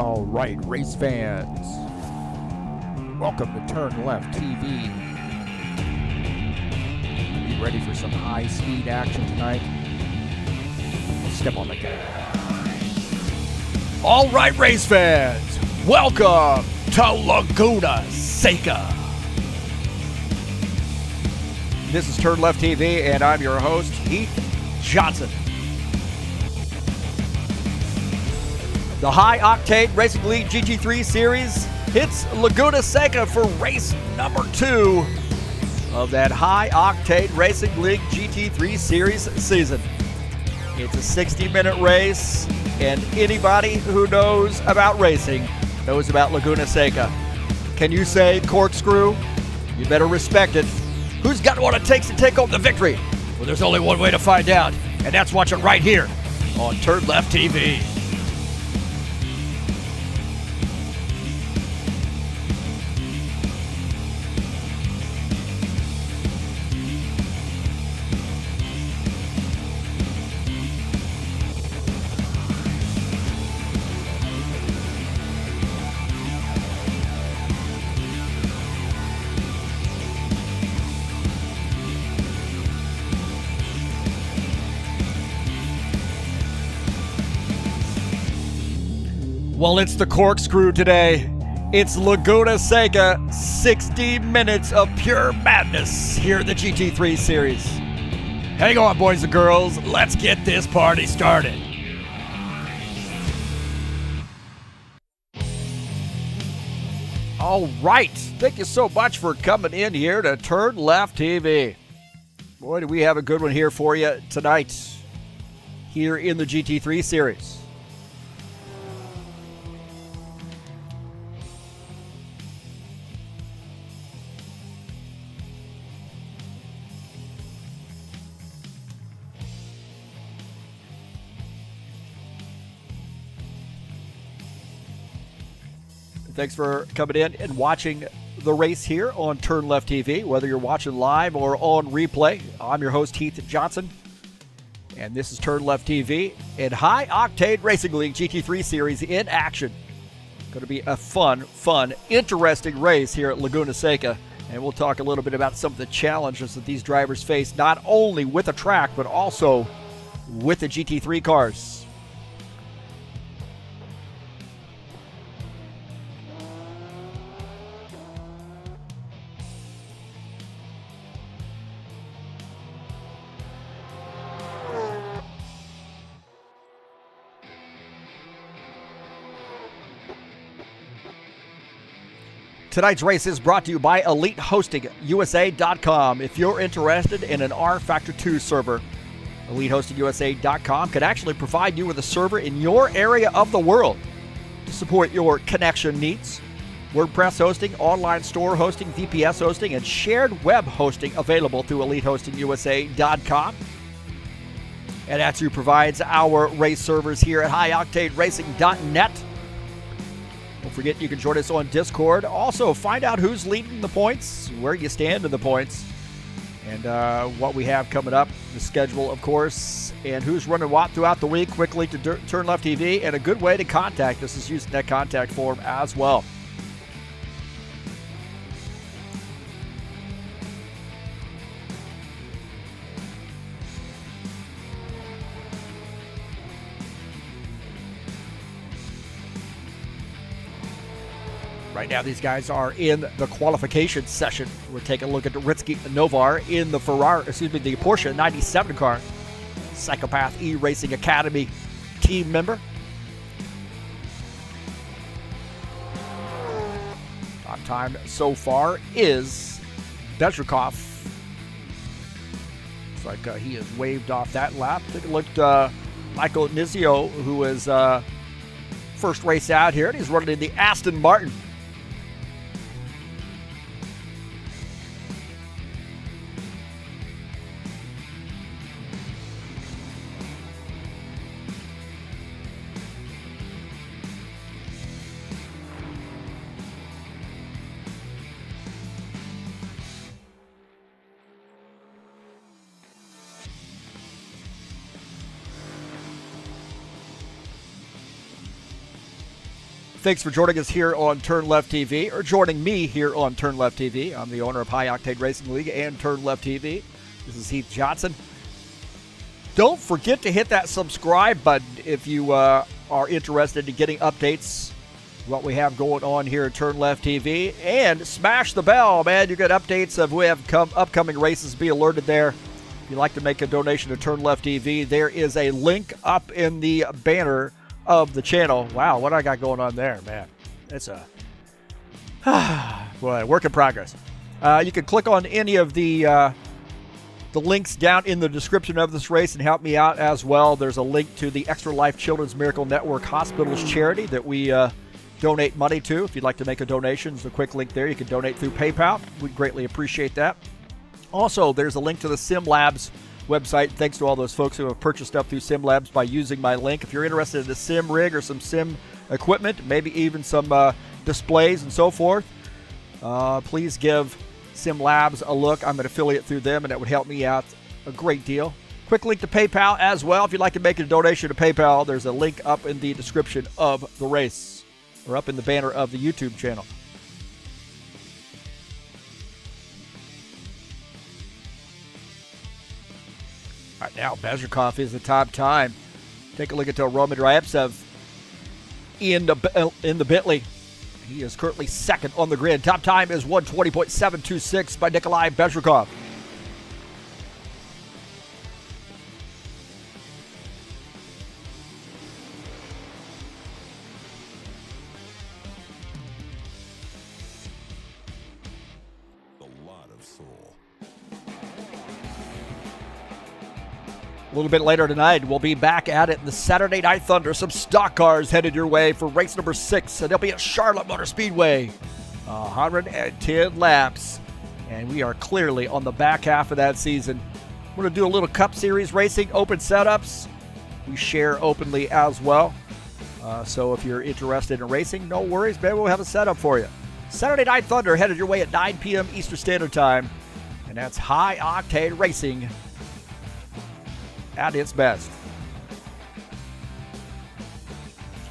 All right, race fans, welcome to TurnLeftTV. You ready for some high-speed action tonight? Let's step on the gas. All right, race fans, welcome to Laguna Seca. This is TurnLeftTV, and I'm your host, Heath Johnson. The High Octane Racing League GT3 Series hits Laguna Seca for race number 2 of that High Octane Racing League GT3 Series season. It's a 60-minute race, and anybody who knows about racing knows about Laguna Seca. Can you say corkscrew? You better respect it. Who's got what it takes to take home the victory? Well, there's only one way to find out, and that's watch it right here on TurnLeftTV. Well, it's the corkscrew today. It's Laguna Seca, 60 minutes of pure madness here in the GT3 series. Hang on, boys and girls. Let's get this party started. All right. Thank you so much for coming in here to TurnLeftTV. Boy, do we have a good one here for you tonight here in the GT3 series. Thanks for coming in and watching the race here on TurnLeftTV, whether you're watching live or on replay. I'm your host, Heath Johnson, and this is TurnLeftTV and High Octane Racing League GT3 Series in action. Going to be a fun, interesting race here at Laguna Seca, and we'll talk a little bit about some of the challenges that these drivers face, not only with the track, but also with the GT3 cars. Tonight's race is brought to you by EliteHostingUSA.com. If you're interested in an rFactor 2 server, EliteHostingUSA.com can actually provide you with a server in your area of the world to support your connection needs. WordPress hosting, online store hosting, VPS hosting, and shared web hosting available through EliteHostingUSA.com. And that's who provides our race servers here at HighOctaneRacing.net. Don't forget you can join us on Discord. Also, find out who's leading the points, where you stand in the points, and what we have coming up, the schedule, of course, and who's running what throughout the week. Quickly to TurnLeftTV, and a good way to contact us is using that contact form as well. Right now, these guys are in the qualification session. We're taking a look at Ritsky Novar in the the Porsche 97 car. Psychopath E-Racing Academy team member. Top time so far is Bezrikov. Looks like he has waved off that lap. Take a look at Michael Nizio, who is first race out here, and he's running in the Aston Martin. Thanks for joining us here on TurnLeftTV, or joining me here on TurnLeftTV. I'm the owner of High Octane Racing League and TurnLeftTV. This is Heath Johnson. Don't forget to hit that subscribe button if you are interested in getting updates what we have going on here at TurnLeftTV, and smash the bell, man. You get updates of we have upcoming races. Be alerted there. If you'd like to make a donation to TurnLeftTV, there is a link up in the banner of the channel. Wow, what I got going on there, man. It's a boy, work in progress. You can click on any of the links down in the description of this race and help me out as well. There's a link to the Extra Life Children's Miracle Network Hospitals charity that we donate money to. If you'd like to make a donation, there's a quick link there. You can donate through PayPal. We'd greatly appreciate that. Also, there's a link to the SimLabs website. Thanks to all those folks who have purchased stuff through SimLabs by using my link. If you're interested in a sim rig or some sim equipment, maybe even some displays and so forth, please give SimLabs a look. I'm an affiliate through them, and that would help me out a great deal. Quick link to PayPal as well. If you'd like to make a donation to PayPal, there's a link up in the description of the race, or up in the banner of the YouTube channel. All right, now Bezrikov is the top time. Take a look at Roman Ryevtsev in the Bentley. He is currently second on the grid. Top time is 1:20.726 by Nikolai Bezrikov. A little bit later tonight, we'll be back at it in the Saturday Night Thunder. Some stock cars headed your way for race number 6, and they'll be at Charlotte Motor Speedway. 110 laps, and we are clearly on the back half of that season. We're going to do a little Cup Series racing, open setups. We share openly as well. So if you're interested in racing, no worries, maybe we'll have a setup for you. Saturday Night Thunder headed your way at 9 p.m. Eastern Standard Time, and that's High Octane Racing at its best.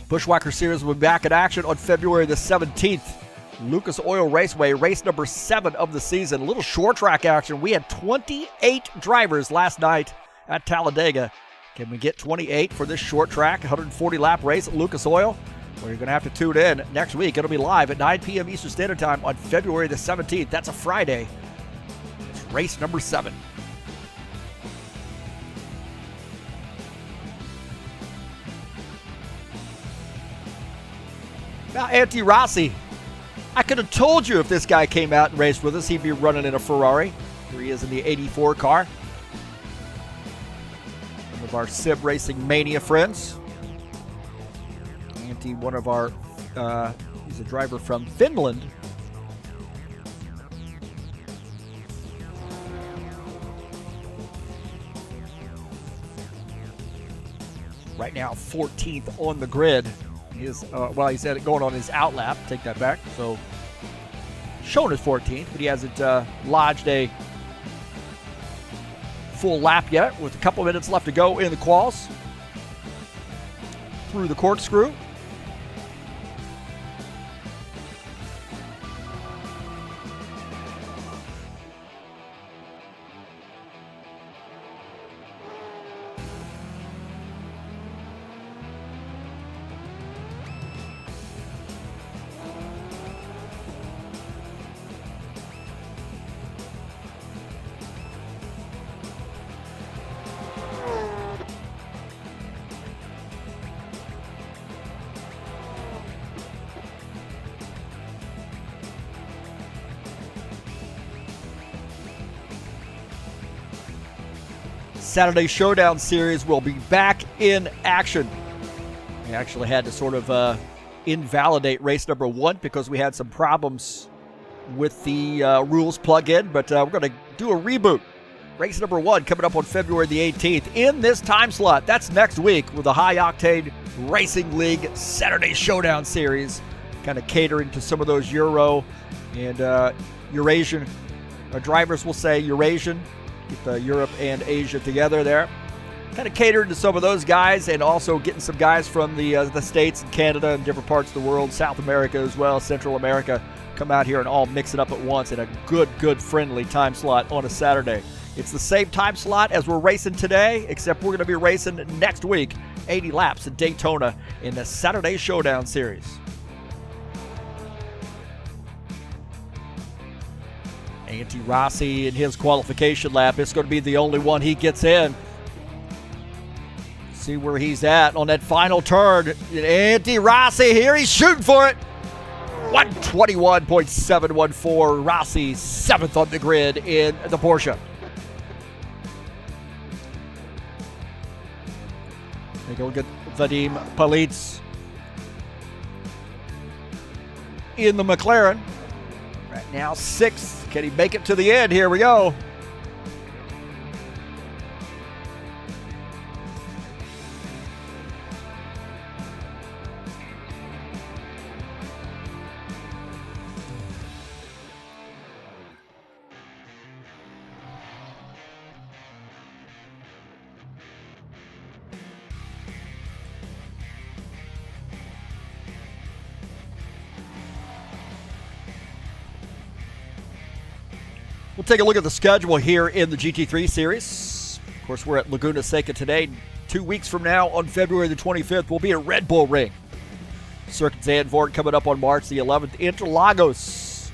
Bushwhacker Series will be back in action on February the 17th. Lucas Oil Raceway, race number 7 of the season. A little short track action. We had 28 drivers last night at Talladega. Can we get 28 for this short track 140 lap race at Lucas Oil? Well, you're going to have to tune in next week. It'll be live at 9 p.m. Eastern Standard Time on February the 17th. That's a Friday. It's race number 7. Now, Antti Rossi, I could have told you if this guy came out and raced with us, he'd be running in a Ferrari. Here he is in the 84 car. One of our sim racing mania friends. Antti, one of our, he's a driver from Finland. Right now, 14th on the grid. He's going on his outlap. Take that back. So, shown as 14th, but he hasn't lodged a full lap yet, with a couple minutes left to go in the quals. Through the corkscrew. Saturday Showdown Series will be back in action. We actually had to sort of invalidate race number 1 because we had some problems with the rules plug-in, but we're going to do a reboot. Race number 1 coming up on February the 18th in this time slot. That's next week with the High Octane Racing League Saturday Showdown Series, kind of catering to some of those Euro and Eurasian drivers will say Eurasian. Get Europe and Asia together there. kind of catering to some of those guys, and also getting some guys from the States and Canada and different parts of the world, South America as well, Central America, come out here and all mix it up at once in a good friendly time slot on a Saturday. It's the same time slot as we're racing today, except we're going to be racing next week, 80 laps at Daytona in the Saturday Showdown Series. Antti Rossi in his qualification lap, it's going to be the only one he gets in. See where he's at on that final turn. Antti Rossi here, he's shooting for it. 121.714. Rossi, 7th on the grid in the Porsche. Take a look at Vadim Palitz in the McLaren. Right now, 6th. Can he make it to the end? Here we go. We'll take a look at the schedule here in the GT3 series. Of course, we're at Laguna Seca today. 2 weeks from now, on February the 25th, we'll be at Red Bull Ring. Circuit Zandvoort coming up on March the 11th. Interlagos,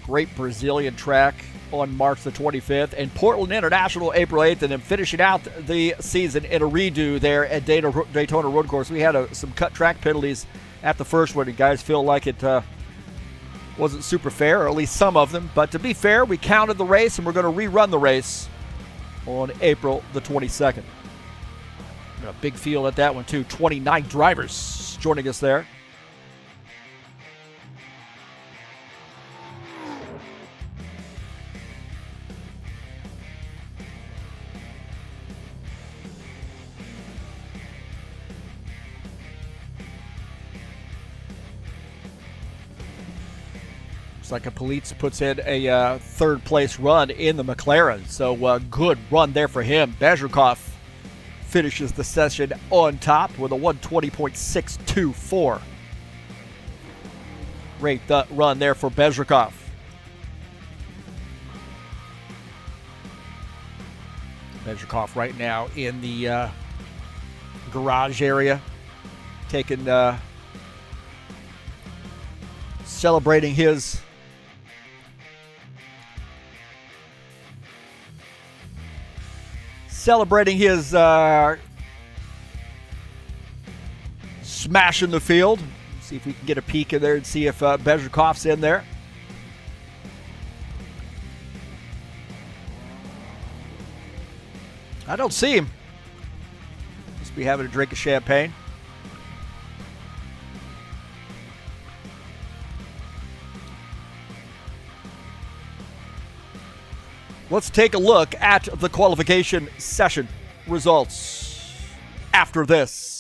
great Brazilian track, on March the 25th. And Portland International, April 8th. And then finishing out the season in a redo there at Daytona Road Course. We had some cut track penalties at the first one. You guys feel like it wasn't super fair, or at least some of them. But to be fair, we counted the race, and we're going to rerun the race on April the 22nd. A big field at that one, too. 29 drivers joining us there. Like a Palitz puts in a third place run in the McLaren, so good run there for him. Bezrikov finishes the session on top with a 120.624. Great run there for Bezrikov. Bezrikov right now in the garage area, taking celebrating his smash in the field. See if we can get a peek in there and see if Bezrikov's in there. I don't see him. Must be having a drink of champagne. Let's take a look at the qualification session results after this.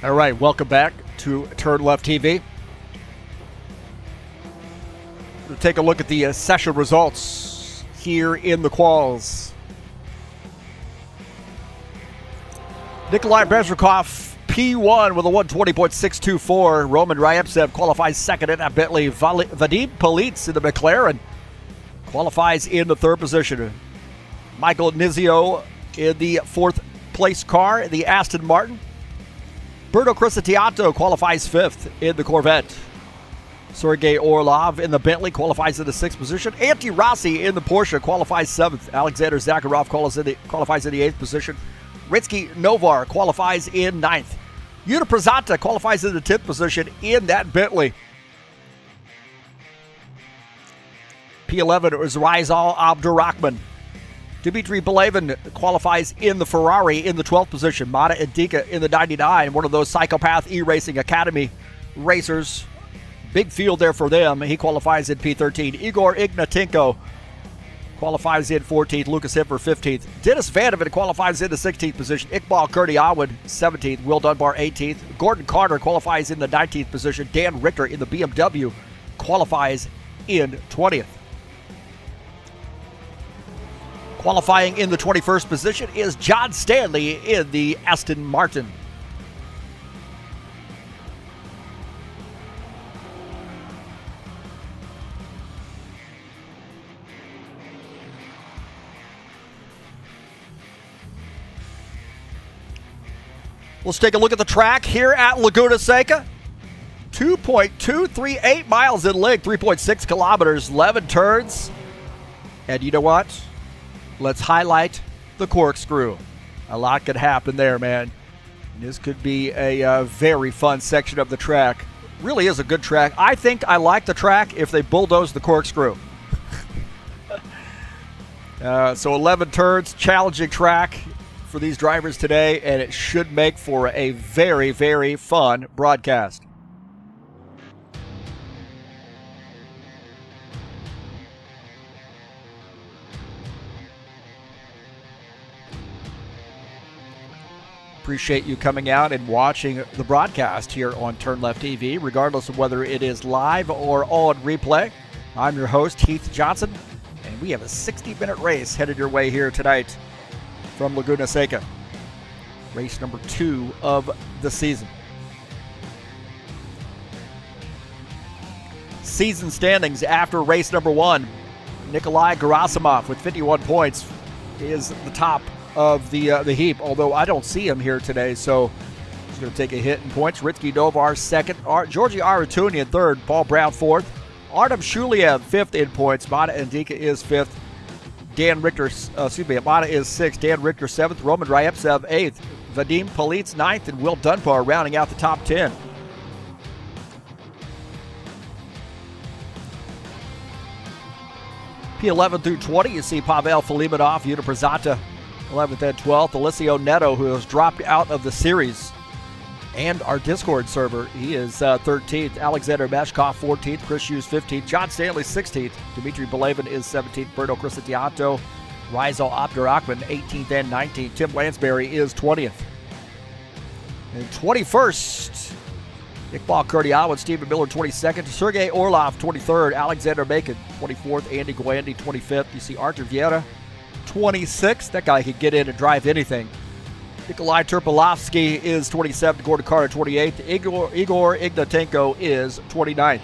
All right, welcome back to TurnLeftTV. We'll take a look at the session results here in the quals. Nikolai Bezrikov, P1 with a 120.624. Roman Ryevtsev qualifies second in that Bentley. Vadim Politz in the McLaren qualifies in the third position. Michael Nizio in the fourth place car, the Aston Martin. Berto Crisatiato qualifies fifth in the Corvette. Sergei Orlov in the Bentley qualifies in the sixth position. Antti Rossi in the Porsche qualifies seventh. Alexander Zakharov qualifies in the eighth position. Ritsky Novar qualifies in ninth. Yuta Prezanta qualifies in the 10th position in that Bentley. P11 is Rizal Abdurrahman. Dmitry Belevin qualifies in the Ferrari in the 12th position. Mata Indika in the 99, one of those Psychopath E-Racing Academy racers. Big field there for them. He qualifies in P13. Igor Ignatenko qualifies in 14th. Lucas Hipper 15th. Dennis Vandeven qualifies in the 16th position. Iqbal Kurdiawan 17th. Will Dunbar 18th. Gordon Carter qualifies in the 19th position. Dan Richter in the BMW qualifies in 20th. Qualifying in the 21st position is John Stanley in the Aston Martin. Let's take a look at the track here at Laguna Seca. 2.238 miles in length, 3.6 kilometers, 11 turns. And you know what? Let's highlight the corkscrew. A lot could happen there, man. This could be a very fun section of the track. Really is a good track. I think I like the track if they bulldoze the corkscrew. So 11 turns, challenging track for these drivers today, and it should make for a very, very fun broadcast. Appreciate you coming out and watching the broadcast here on TurnLeftTV, regardless of whether it is live or on replay. I'm your host, Heath Johnson, and we have a 60-minute race headed your way here tonight from Laguna Seca. Race number 2 of the season. Season standings after race number 1. Nikolai Gerasimov with 51 points is the top of the heap, although I don't see him here today, so he's going to take a hit in points. Ritsky Novar second, Georgi Aratunian third, Paul Brown fourth, Artem Shuliev fifth in points, Mata Indika is fifth, Mata is sixth, Dan Richter seventh, Roman Ryevtsev eighth, Vadim Politz ninth, and Will Dunbar rounding out the top 10. P11 through 20, you see Pavel Filimonov, Yuta Prezanta 11th and 12th. Alessio Neto, who has dropped out of the series and our Discord server, he is 13th. Alexander Meshkov 14th. Chris Hughes 15th. John Stanley 16th. Dmitry Belevin is 17th. Berto Crisatiato, Rizal Abdurrahman 18th and 19th. Tim Lansbury is 20th. And 21st, Iqbal Kurdiawan, Stephen Miller 22nd. Sergei Orlov 23rd. Alexander Macon 24th. Andy Guandi 25th. You see Artur Vieira 26th. That guy could get in and drive anything. Nikolai Terpilovsky is 27th. Gordon Carter 28th. Igor Ignatenko is 29th.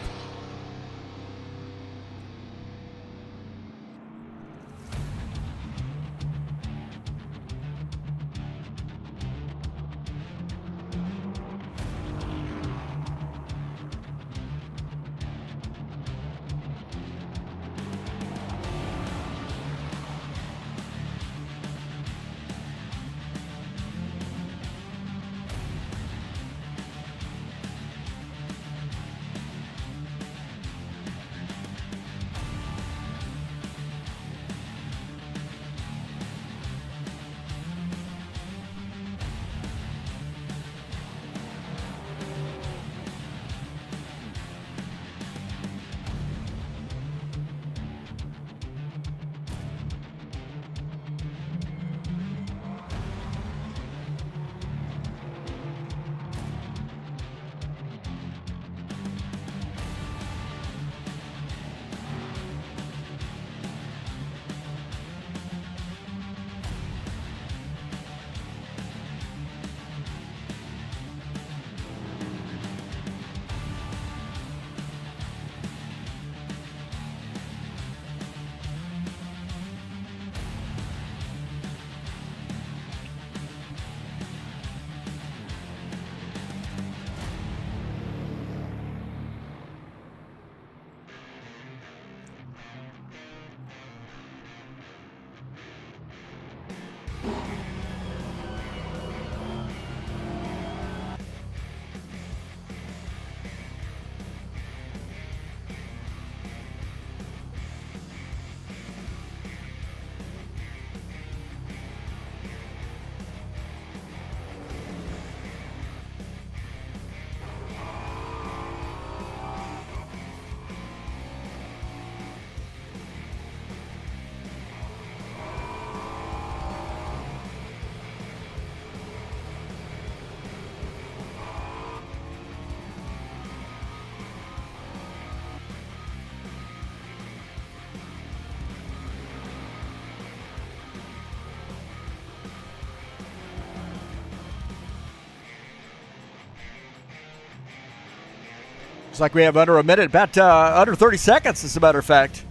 Looks like we have under a minute, about under 30 seconds, as a matter of fact,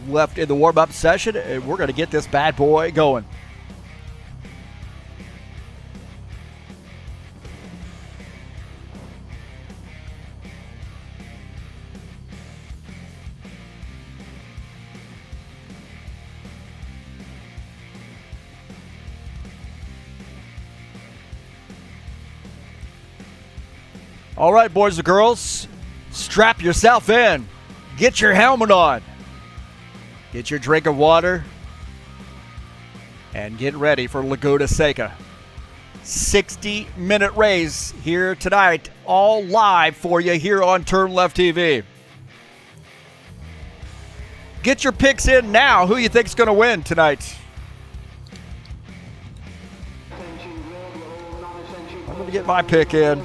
left in the warm-up session, and we're going to get this bad boy going. All right, boys and girls, strap yourself in. Get your helmet on. Get your drink of water. And get ready for Laguna Seca. 60-minute race here tonight, all live for you here on TurnLeftTV. Get your picks in now. Who you think's going to win tonight? I'm going to get my pick in.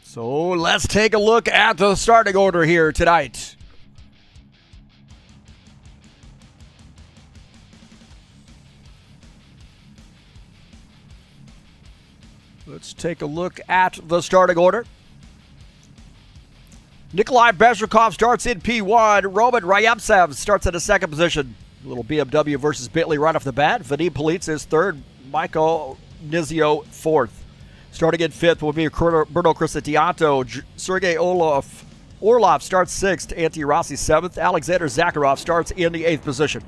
So let's take a look at the starting order here tonight. Let's take a look at the starting order. Nikolai Bezrikov starts in P1. Roman Ryemtsev starts at a second position. A little BMW versus Bentley right off the bat. Vadim Politz is third. Michael Nizio fourth. Starting in fifth will be Bruno Crisatianto. Sergei Orlov starts sixth. Antti Rossi seventh. Alexander Zakharov starts in the eighth position.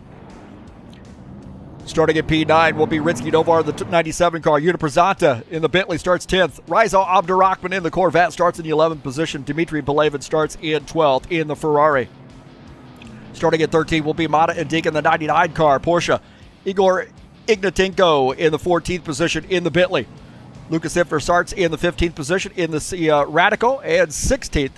Starting in P9 will be Rinsky Novar, the 97 car. Yuna Prezanta in the Bentley starts 10th. Rizal Abdurrahman in the Corvette starts in the 11th position. Dmitry Belevin starts in 12th in the Ferrari. Starting at 13 will be Mata Indik in the 99 car. Porsche. Igor Ignatenko in the 14th position in the Bentley. Lucas Ifner starts in the 15th position in the Radical, and 16th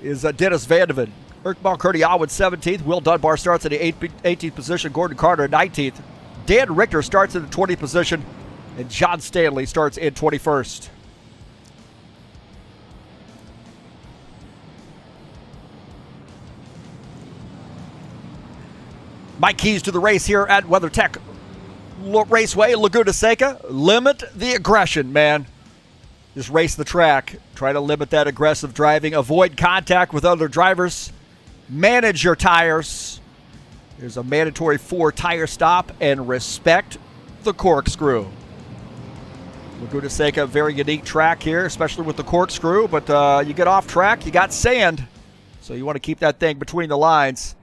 is Dennis Vandeven. Erkman Kurdiawan 17th. Will Dunbar starts in the 18th position. Gordon Carter 19th. Dan Richter starts in the 20th position, and John Stanley starts in 21st. My keys to the race here at WeatherTech Raceway, Laguna Seca: limit the aggression, man. Just race the track. Try to limit that aggressive driving. Avoid contact with other drivers. Manage your tires. There's a mandatory 4 tire stop, and respect the corkscrew. Laguna Seca, very unique track here, especially with the corkscrew, but you get off track, you got sand, so you want to keep that thing between the lines,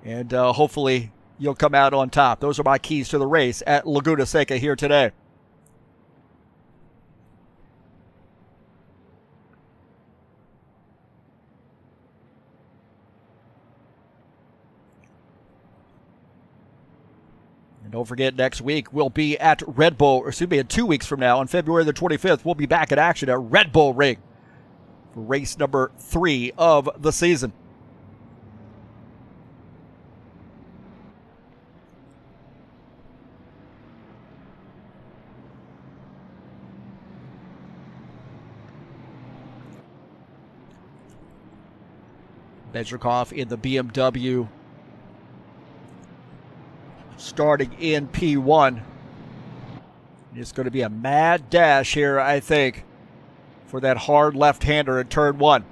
and hopefully you'll come out on top. Those are my keys to the race at Laguna Seca here today. And don't forget, next week we'll be at Red Bull, or excuse me, in 2 weeks from now, on February the 25th, we'll be back in action at Red Bull Ring for race number 3 of the season. Bezrikov in the BMW, starting in P1. It's going to be a mad dash here, I think, for that hard left-hander in turn 1.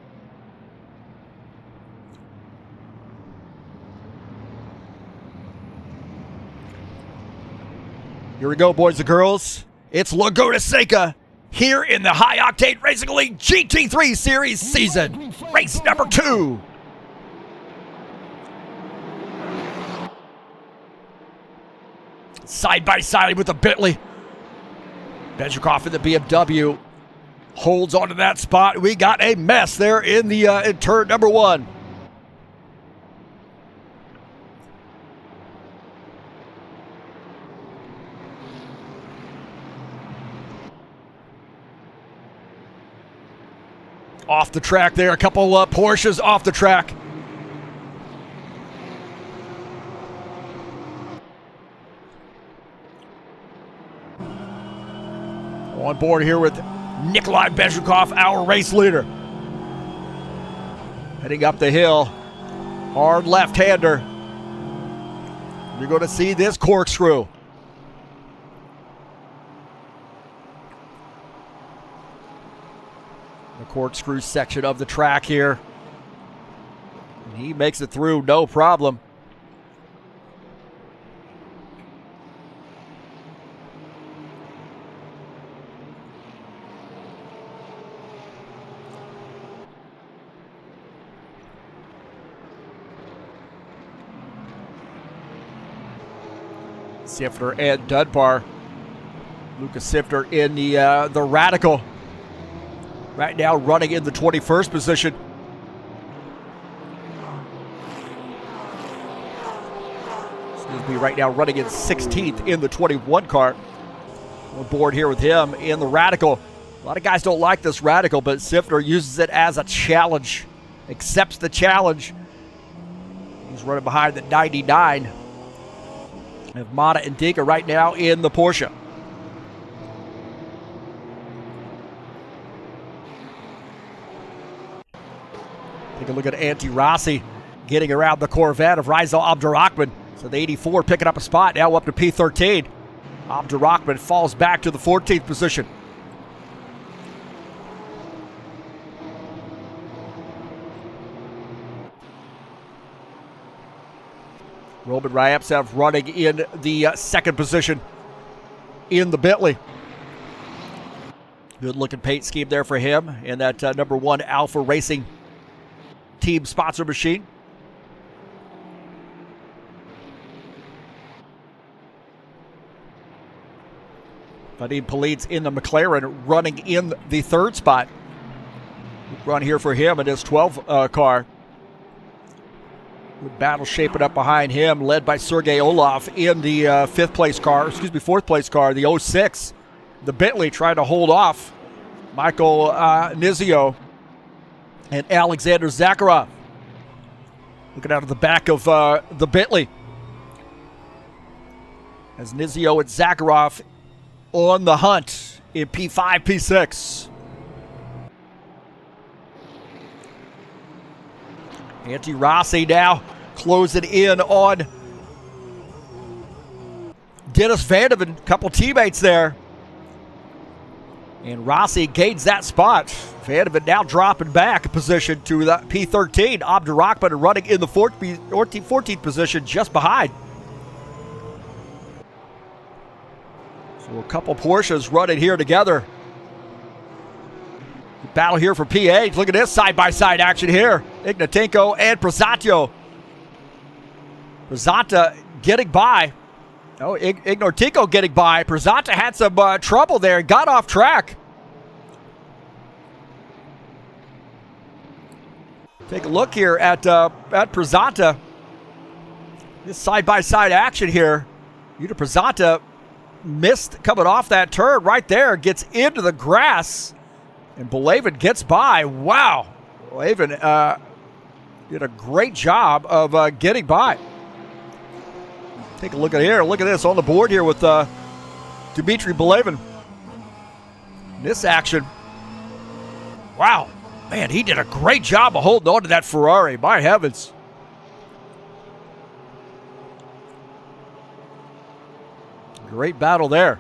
Here we go, boys and girls. It's Laguna Seca here in the High Octane Racing League GT3 Series season. Race number 2. Side by side with the Bentley. Bezrikov in the BMW holds onto that spot. We got a mess there in the in turn number 1. Off the track there. A couple Porsches off the track. On board here with Nikolai Bezhukov, our race leader. Heading up the hill. Hard left-hander. You're going to see this corkscrew. The corkscrew section of the track here. And he makes it through, no problem. Sifter and Dunbar. Lucas Sifter in the Radical. Right now running in the 21st position. Excuse me, right now running in 16th in the 21 car. On board here with him in the Radical. A lot of guys don't like this Radical, but Sifter uses it as a challenge. Accepts the challenge. He's running behind the 99. Of Mata and Dinka right now in the Porsche. Take a look at Antti Rossi getting around the Corvette of Rizal Abdurrahman. So the 84 picking up a spot, now up to P13. Abdurrahman falls back to the 14th position. Roman Ryaptsev running in the second position in the Bentley. Good looking paint scheme there for him in that number 1 Alpha Racing team sponsor machine. Vadim Politz in the McLaren running in the third spot. Good run here for him in his 12 car. Good battle shaping up behind him, led by Sergei Olaf in the fourth place car, the 06. The Bentley trying to hold off Michael Nizio and Alexander Zakharov. Looking out of the back of the Bentley. As Nizio and Zakharov on the hunt in P5, P6. Antti Rossi now closing in on Dennis Vandeven, couple teammates there. And Rossi gains that spot. Vandeven now dropping back a position to the P13. Abdurrahman running in the 14th position just behind. So a couple Porsches running here together. Battle here for P8. Look at this side-by-side action here. Ignatenko and Prezatio. Prezata getting by. Oh, Ignatenko getting by. Prezata had some trouble there. Got off track. Take a look here at Prezata. This side-by-side action here. Yuta Prezata missed coming off that turn right there. Gets into the grass. And Belavin gets by. Wow. Belavin did a great job of getting by. Take a look at here. Look at this on the board here with Dmitry Belavin. This action. Wow. Man, he did a great job of holding on to that Ferrari. My heavens. Great battle there.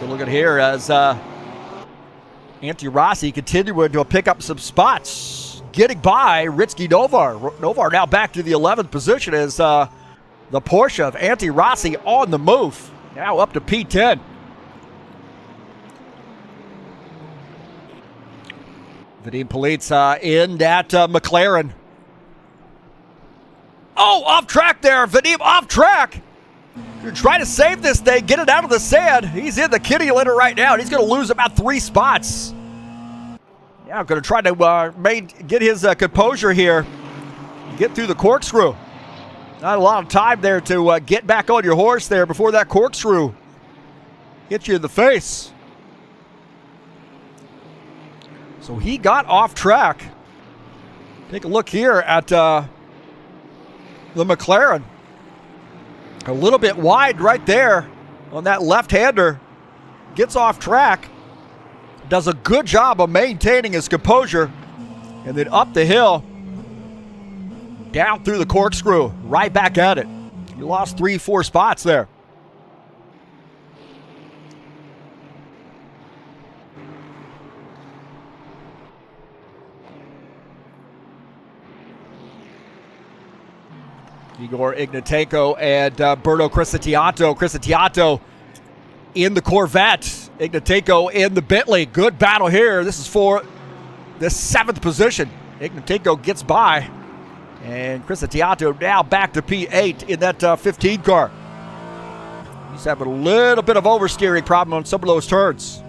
Look at here as Antti Rossi continuing to pick up some spots. Getting by Ritsky Novar. Novar now back to the 11th position as the Porsche of Antti Rossi on the move. Now up to P10. Vadim Politz in that McLaren. Oh, off track there. Vadim off track. You're trying to save this thing, get it out of the sand. He's in the kitty litter right now, and he's going to lose about 3 spots. Now going to try to get his composure here, get through the corkscrew. Not a lot of time there to get back on your horse there before that corkscrew hit you in the face. So he got off track. Take a look here at the McLaren. A little bit wide right there on that left-hander. Gets off track. Does a good job of maintaining his composure. And then up the hill. Down through the corkscrew. Right back at it. He lost 3-4 spots there. Igor Ignatenko and Berto Criscitiato. Criscitiato in the Corvette. Ignatenko in the Bentley. Good battle here. This is for the 7th position. Ignatenko gets by. And Criscitiato now back to P8 in that 15 car. He's having a little bit of oversteering problem on some of those turns.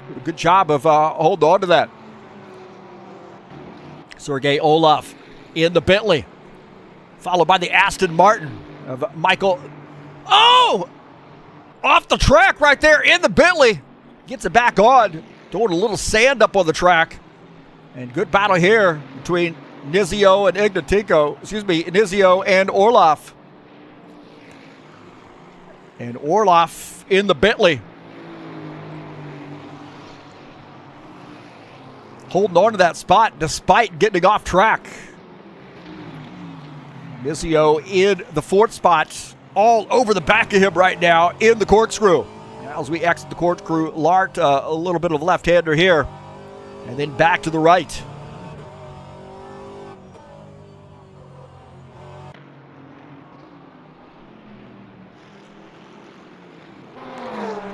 Did a good job of holding on to that. Sergei Olaf in the Bentley. Followed by the Aston Martin of Michael. Oh! Off the track right there in the Bentley. Gets it back on. Throwing a little sand up on the track. And good battle here between Nizio and Ignatenko. Excuse me, Nizio and Orloff. And Orloff in the Bentley. Holding on to that spot despite getting off track. Nizio in the 4th spot, all over the back of him right now in the corkscrew. Now as we exit the corkscrew, Lart, a little bit of left-hander here, and then back to the right.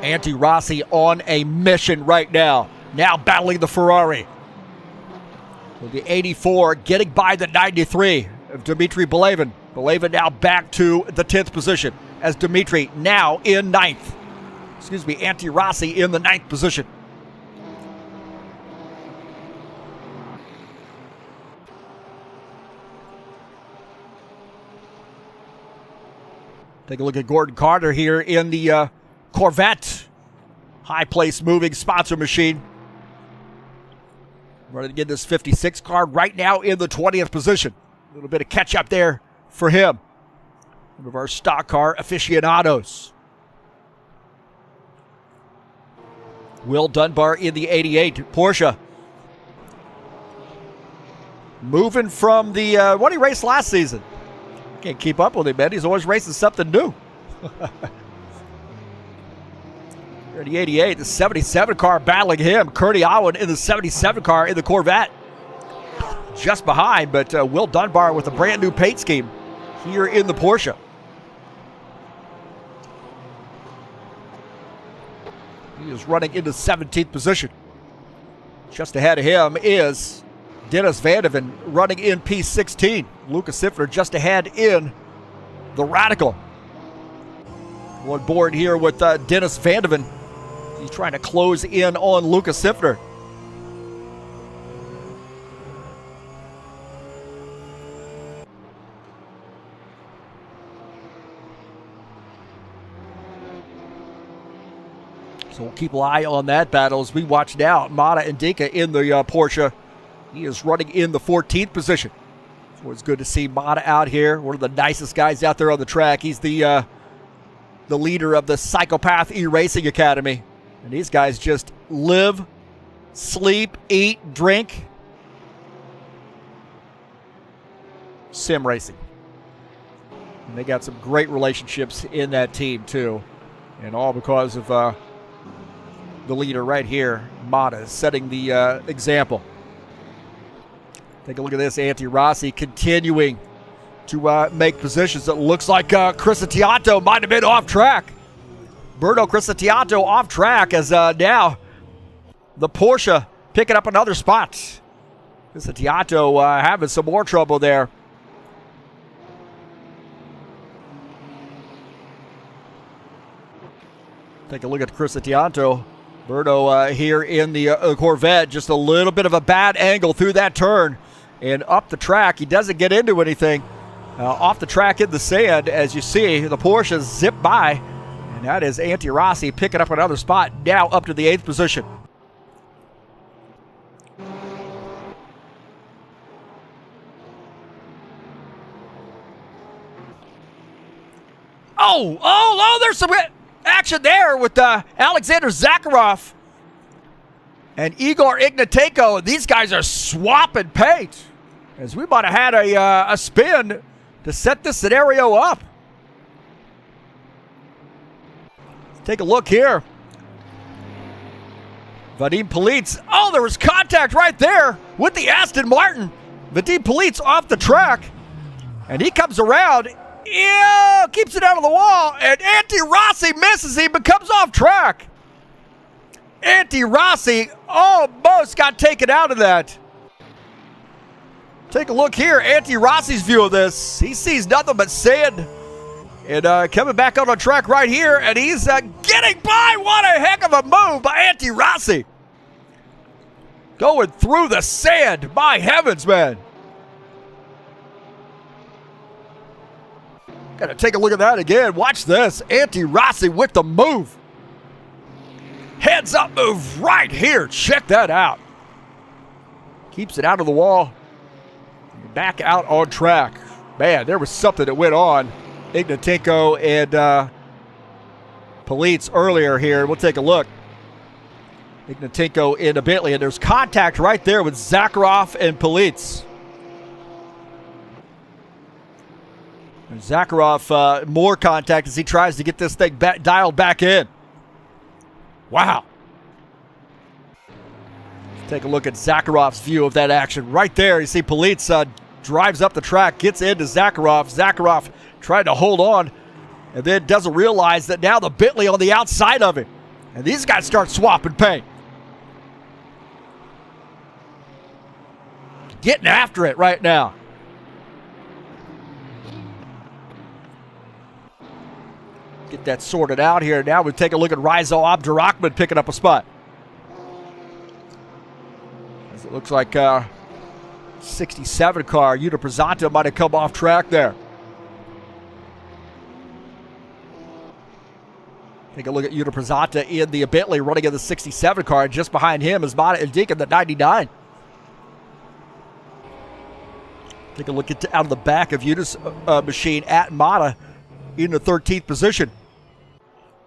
Antti Rossi on a mission right now. Now battling the Ferrari. With the 84 getting by the 93. Of Dmitry Belevin. Belevin now back to the 10th position as Dmitry now in 9th. Excuse me, Antti Rossi in the 9th position. Take a look at Gordon Carter here in the Corvette. High place moving sponsor machine. Running to get this 56 car right now in the 20th position. A little bit of catch up there for him. One of our stock car aficionados. Will Dunbar in the 88 Porsche. Moving from the, what he raced last season. Can't keep up with him, man. He's always racing something new. Here in the 88, the 77 car battling him. Curdy Owen in the 77 car in the Corvette. Just behind, but Will Dunbar with a brand new paint scheme here in the Porsche. He is running into 17th position. Just ahead of him is Dennis Vandeven running in P16. Lucas Siffner just ahead in the Radical. On board here with Dennis Vandeven. He's trying to close in on Lucas Siffner. So we'll keep an eye on that battle as we watch now. Mata Indika in the Porsche. He is running in the 14th position. So it's good to see Mata out here. One of the nicest guys out there on the track. He's the leader of the Psychopath E-Racing Academy. And these guys just live, sleep, eat, drink sim racing. And they got some great relationships in that team too. And all because of the leader right here, Mata, setting the example. Take a look at this. Antti Rossi continuing to make positions. It looks like Criscitiato might have been off track. Berto Criscitiato off track as now the Porsche picking up another spot. Criscitiato having some more trouble there. Take a look at Criscitiato. Berto here in the Corvette. Just a little bit of a bad angle through that turn. And up the track. He doesn't get into anything. off the track in the sand. As you see, the Porsche zip by, and that is Antti Rossi picking up another spot, now up to the 8th position. Oh, there's some action there with Alexander Zakharov and Igor Ignatenko. These guys are swapping paint, as we might have had a spin to set this scenario up. Let's take a look here. Vadim Politz. Oh, there was contact right there with the Aston Martin. Vadim Politz off the track, and he comes around. Yeah, keeps it out of the wall, and Antti Rossi misses him but comes off track. Antti Rossi almost got taken out of that. Take a look here. Antti Rossi's view of this. He sees nothing but sand. And coming back on the track right here, and he's getting by. What a heck of a move by Antti Rossi. Going through the sand. My heavens, man. Got to take a look at that again. Watch this. Antti Rossi with the move. Heads up move right here. Check that out. Keeps it out of the wall. Back out on track. Man, there was something that went on. Ignatenko and Politz earlier here. We'll take a look. Ignatenko in a Bentley, and there's contact right there with Zakharov and Politz. And Zakharov, more contact as he tries to get this thing dialed back in. Wow. Let's take a look at Zakharov's view of that action. Right there, you see Politz drives up the track, gets into Zakharov. Zakharov trying to hold on, and then doesn't realize that now the Bentley on the outside of him. And these guys start swapping paint. Getting after it right now. Get that sorted out here. Now we take a look at Rizal Abdurrahman picking up a spot. As it looks like 67 car, Yuta Prezanta might have come off track there. Take a look at Yuta Prezanta in the Bentley running in the 67 car. Just behind him is Mata Indik in the 99. Take a look at out of the back of Yuta's machine at Mata in the 13th position.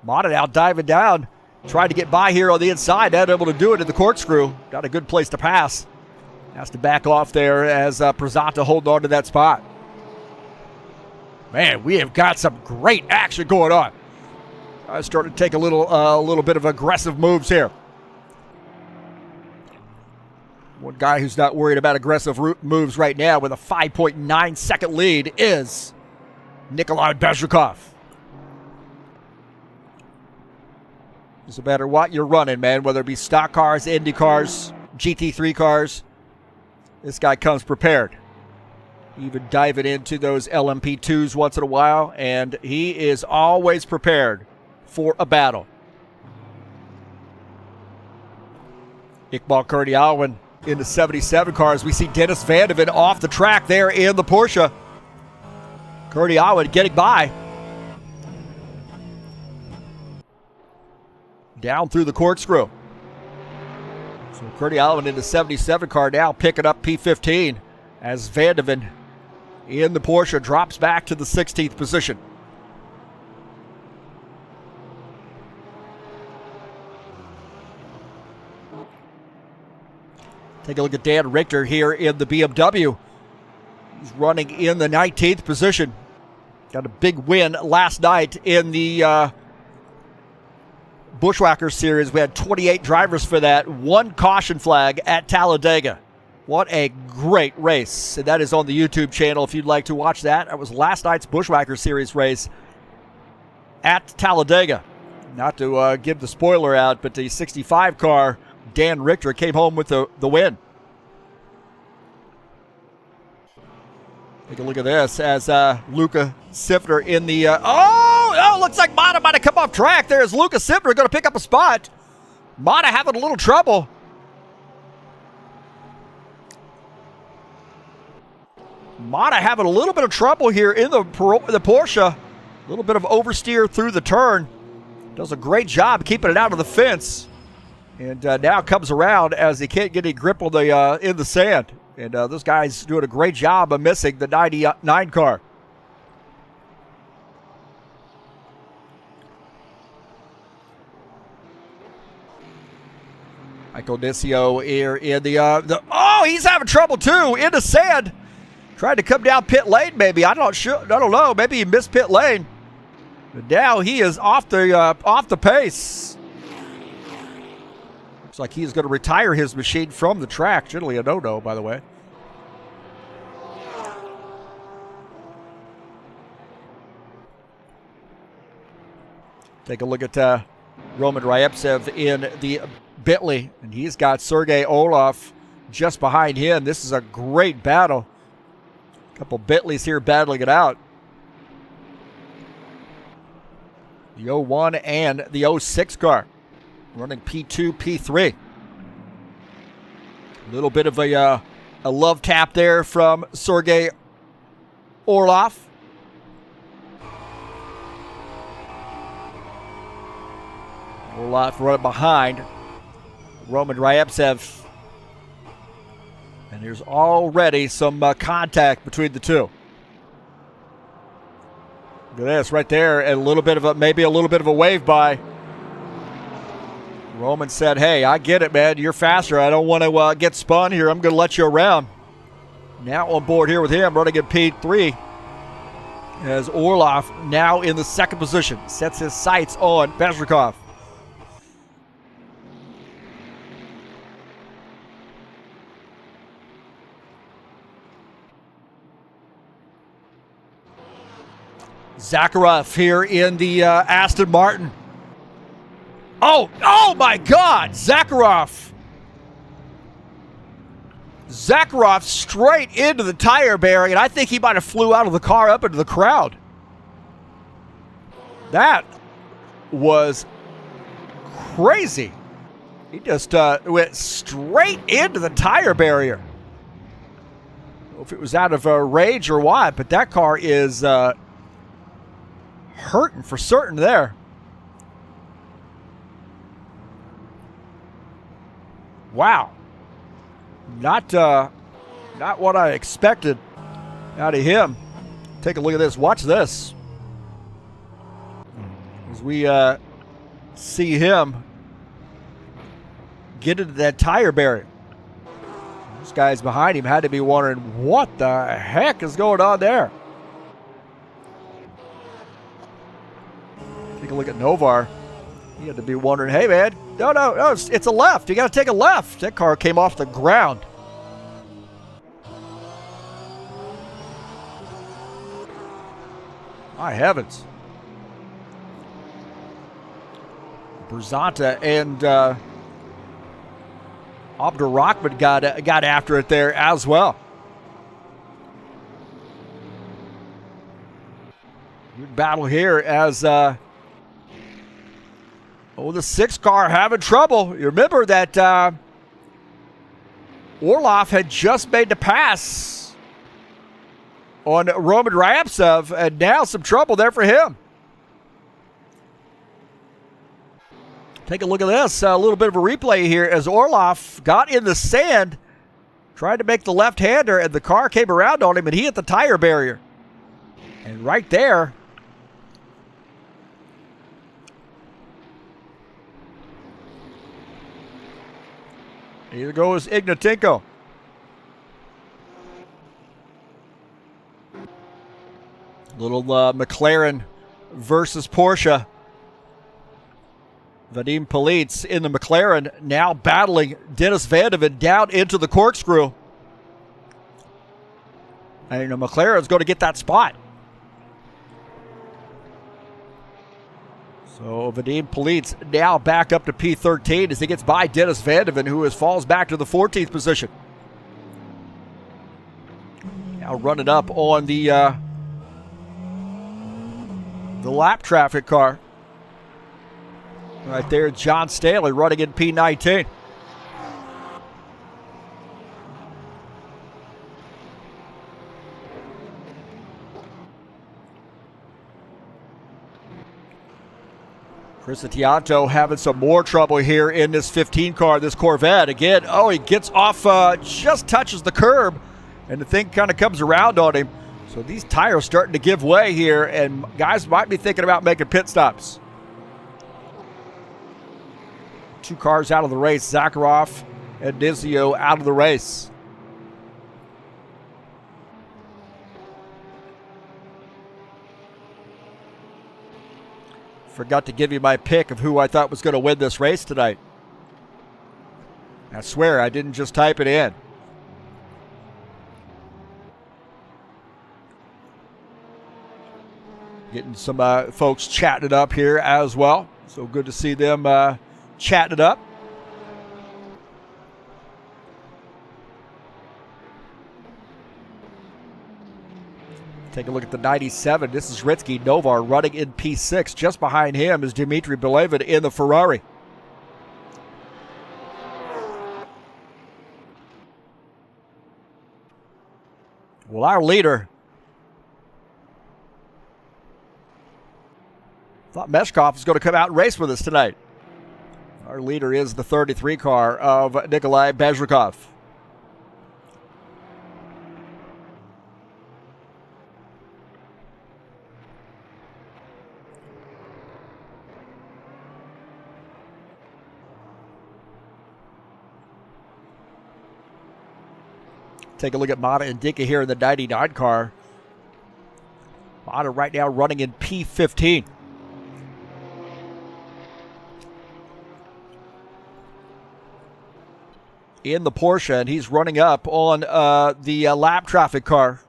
Mata now diving down, trying to get by here on the inside. Not able to do it in the corkscrew. Got a good place to pass. Has to back off there as Prezanta holding on to that spot. Man, we have got some great action going on. I started to take a little bit of aggressive moves here. One guy who's not worried about aggressive moves right now with a 5.9 second lead is Nikolai Bezrikov. Doesn't matter what you're running, man, whether it be stock cars, Indy cars, GT3 cars, this guy comes prepared. Even diving into those LMP2s once in a while, and he is always prepared for a battle. Iqbal Kurdialwan in the 77 cars. We see Dennis Van de Ven off the track there in the Porsche. Kurdialwan getting by. Down through the corkscrew. So Kurdialwan in the 77 car now picking up P15 as Van de Ven in the Porsche drops back to the 16th position. Take a look at Dan Richter here in the BMW. He's running in the 19th position. Got a big win last night in the Bushwhacker Series. We had 28 drivers for that. One caution flag at Talladega. What a great race. And that is on the YouTube channel if you'd like to watch that. That was last night's Bushwhacker Series race at Talladega. Not to give the spoiler out, but the 65 car, Dan Richter, came home with the win. Take a look at this as Luca Sifter in the... looks like Mata might have come off track. There's Luca Sifter going to pick up a spot. Mata having a little trouble. Armada having a little bit of trouble here in the Porsche. A little bit of oversteer through the turn. Does a great job keeping it out of the fence. And now comes around as he can't get any grip on the in the sand. And this guy's doing a great job of missing the 99 car. Michael Nisio here in the oh, he's having trouble too in the sand. Tried to come down pit lane, maybe. I don't know. Maybe he missed pit lane. But now he is off the pace. Looks like he's going to retire his machine from the track. Generally a no-no, by the way. Take a look at Roman Ryevtsev in the Bentley, and he's got Sergey Orlov just behind him. This is a great battle. A couple Bentleys here battling it out. The 01 and the 06 car running P2, P3. A little bit of a love tap there from Sergey Orlov. Orlov running behind Roman Ryevtsev. And there's already some contact between the two. Look at this right there, and a little bit of maybe a little bit of a wave by. Roman said, "Hey, I get it, man. You're faster. I don't want to get spun here. I'm going to let you around." Now on board here with him, running in P3, as Orlov now in the second position, sets his sights on Bezrikov. Zakharov here in the Aston Martin. Oh my God, Zakharov. Zakharov straight into the tire bearing, and I think he might have flew out of the car up into the crowd. That was crazy. He just went straight into the tire barrier. I don't know if it was out of rage or what, but that car is hurting for certain there. Wow. Not what I expected out of him. Take a look at this. Watch this. As we see him get into that tire barrier. Those guys behind him had to be wondering, what the heck is going on there? Take a look at Novar. He had to be wondering, hey, man, no, it's a left. You got to take a left. That car came off the ground. My heavens. Berzanta and Abdurrahman got after it there as well. Good battle here as the 6 car having trouble. You remember that Orlov had just made the pass on Roman Ryevtsev, and now some trouble there for him. Take a look at this. A little bit of a replay here as Orlov got in the sand, tried to make the left-hander, and the car came around on him, and he hit the tire barrier. And right there, here goes Ignatenko. Little McLaren versus Porsche. Vadim Politz in the McLaren now battling Dennis Van de Ven down into the corkscrew. And the McLaren's going to get that spot. So Vadim Politz now back up to P13 as he gets by Dennis Van de Ven, who falls back to the 14th position. Now running up on the lap traffic car. Right there, John Stanley running in P19. Crisatianto having some more trouble here in this 15 car, this Corvette. Again, he gets off, just touches the curb, and the thing kind of comes around on him. So these tires starting to give way here, and guys might be thinking about making pit stops. 2 cars out of the race, Zakharov and Nizio out of the race. Forgot to give you my pick of who I thought was going to win this race tonight. I swear I didn't just type it in. Getting some folks chatting it up here as well. So good to see them chatting it up. Take a look at the 97. This is Ritsky Novar running in P6. Just behind him is Dmitry Belevin in the Ferrari. Well, our leader, thought Meshkov was going to come out and race with us tonight. Our leader is the 33 car of Nikolai Bezrikov. Take a look at Mata and Dika here in the 99 car. Mata right now running in P15. In the Porsche, and he's running up on the lap traffic car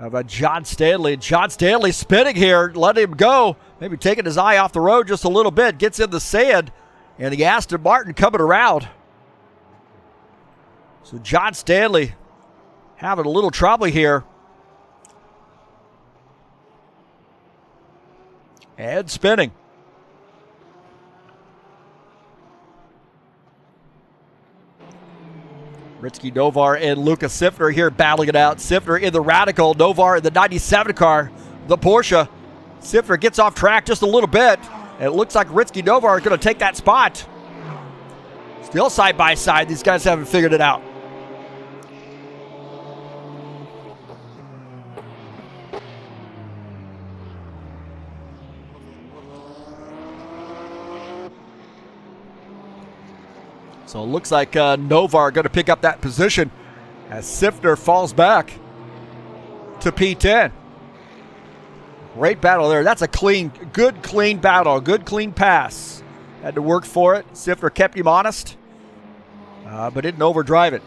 of John Stanley. John Stanley spinning here, letting him go. Maybe taking his eye off the road just a little bit. Gets in the sand, and the Aston Martin coming around. So John Stanley having a little trouble here. And spinning. Ritsky Novar and Lucas Sifner here battling it out. Sifner in the Radical, Novar in the 97 car, the Porsche. Sifner gets off track just a little bit, and it looks like Ritsky Novar is going to take that spot. Still side by side, these guys haven't figured it out. So it looks like Novar going to pick up that position as Sifner falls back to P10. Great battle there. That's a good clean battle. Good clean pass. Had to work for it. Sifner kept him honest, but didn't overdrive it.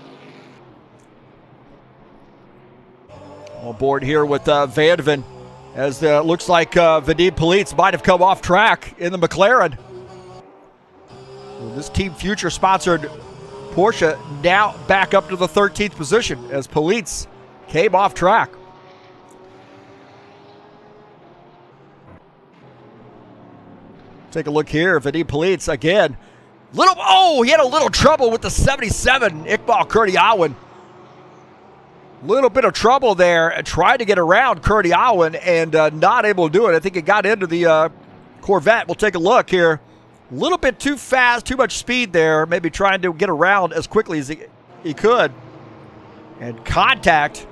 On board here with Vandeven, as looks like Vadim Politz might have come off track in the McLaren. This Team Future sponsored Porsche now back up to the 13th position as Politz came off track. Take a look here. Vadim Politz again. He had a little trouble with the 77 Iqbal Kurdiawan. Little bit of trouble there. Tried to get around Kurdiawan and not able to do it. I think it got into the Corvette. We'll take a look here. A little bit too fast, too much speed there. Maybe trying to get around as quickly as he could. And contact.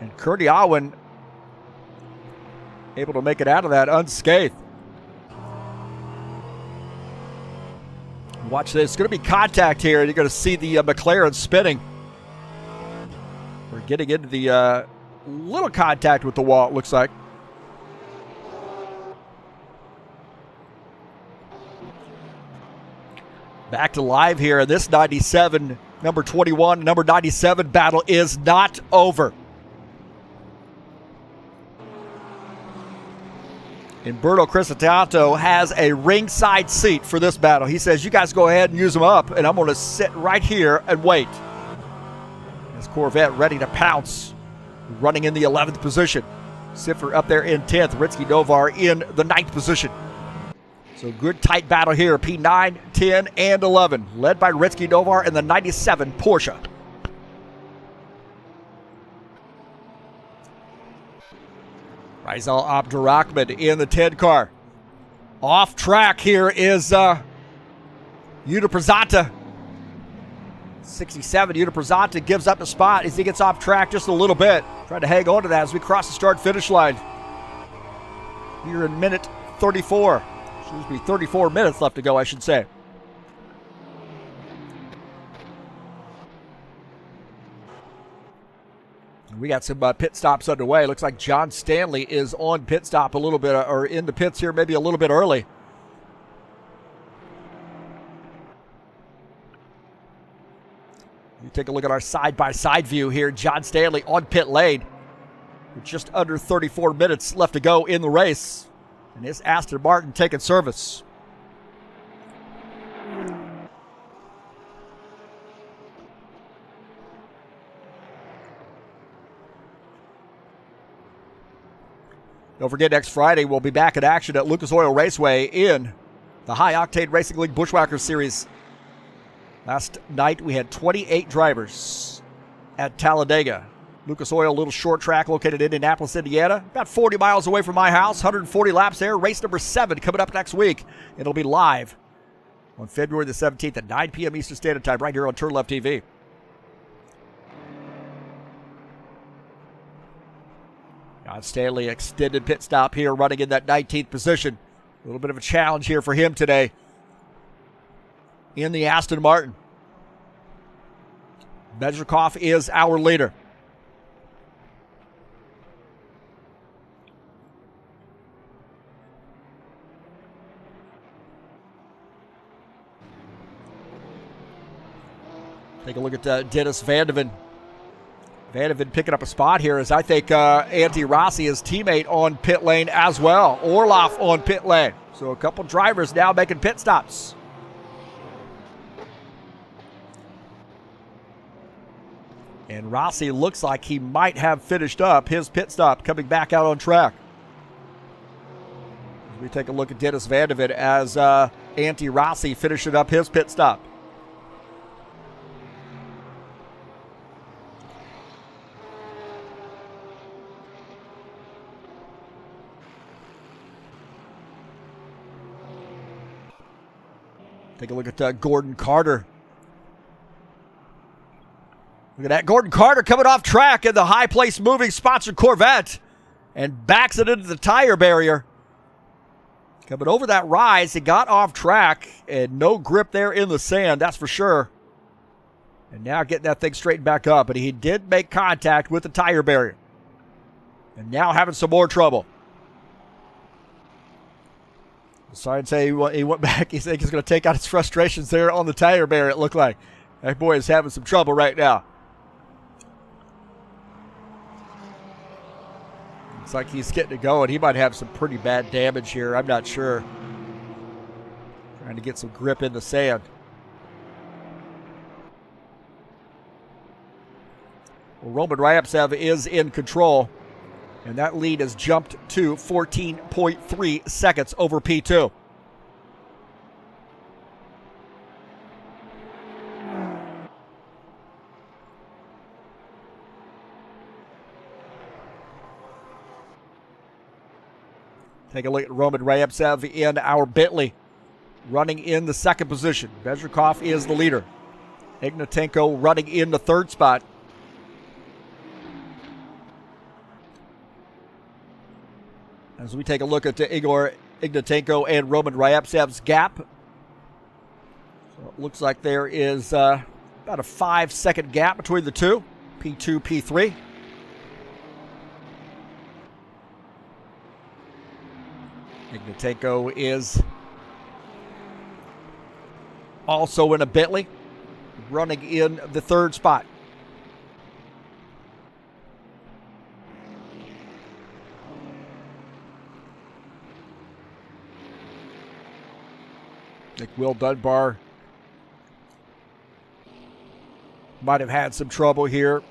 And Kurdiawan able to make it out of that unscathed. Watch this. It's going to be contact here. You're going to see the McLaren spinning. We're getting into the little contact with the wall, it looks like. Back to live here. This 97, number 21, number 97 battle is not over. Umberto Crisatianto has a ringside seat for this battle. He says, you guys go ahead and use them up, and I'm going to sit right here and wait. His Corvette ready to pounce, running in the 11th position. Sifner up there in 10th. Ritsky Novar in the 9th position. So good tight battle here, P9, 10, and 11, led by Ritsky Novar in the 97 Porsche. Faisal Abdurrahman in the 10 car. Off track here is Unipresenta. 67, Unipresenta gives up the spot as he gets off track just a little bit. Trying to hang on to that as we cross the start-finish line. Here in minute 34. Excuse me, 34 minutes left to go, I should say. We got some pit stops underway. Looks like John Stanley is on pit stop a little bit, or in the pits here maybe a little bit early. You take a look at our side-by-side view here. John Stanley on pit lane with just under 34 minutes left to go in the race. And his Aston Martin taking service. Don't forget, next Friday we'll be back in action at Lucas Oil Raceway in the High Octane Racing League Bushwhacker Series. Last night we had 28 drivers at Talladega. Lucas Oil, a little short track located in Indianapolis, Indiana. About 40 miles away from my house, 140 laps there. Race number 7 coming up next week. It'll be live on February the 17th at 9 p.m. Eastern Standard Time right here on TurnLeftTV. John Stanley extended pit stop here, running in that 19th position. A little bit of a challenge here for him today in the Aston Martin. Bezrikov is our leader. Take a look at Dennis Van de Ven. Van de Ven picking up a spot here as I think Antti Rossi, his teammate, on pit lane as well. Orloff on pit lane. So a couple drivers now making pit stops. And Rossi looks like he might have finished up his pit stop, coming back out on track. As we take a look at Dennis Van de Ven as Antti Rossi finishing up his pit stop. Take a look at Gordon Carter. Look at that. Gordon Carter coming off track in the high place moving sponsored Corvette and backs it into the tire barrier. Coming over that rise, he got off track and no grip there in the sand, that's for sure. And now getting that thing straightened back up. But he did make contact with the tire barrier. And now having some more trouble. Sorry to say he went back. He said he's going to take out his frustrations there on the tire barrier, it looked like. That boy is having some trouble right now. Looks like he's getting it going. He might have some pretty bad damage here. I'm not sure. Trying to get some grip in the sand. Well, Roman Ryaptsev is in control. And that lead has jumped to 14.3 seconds over P2. Take a look at Roman Ryaptsev in our Bentley, running in the second position. Bezrikov is the leader. Ignatenko running in the third spot. As we take a look at Igor Ignatenko and Roman Ryaptsev's gap. So it looks like there is about a 5-second gap between the two, P2, P3. Ignatenko is also in a Bentley, running in the third spot. I think Will Dunbar might have had some trouble here.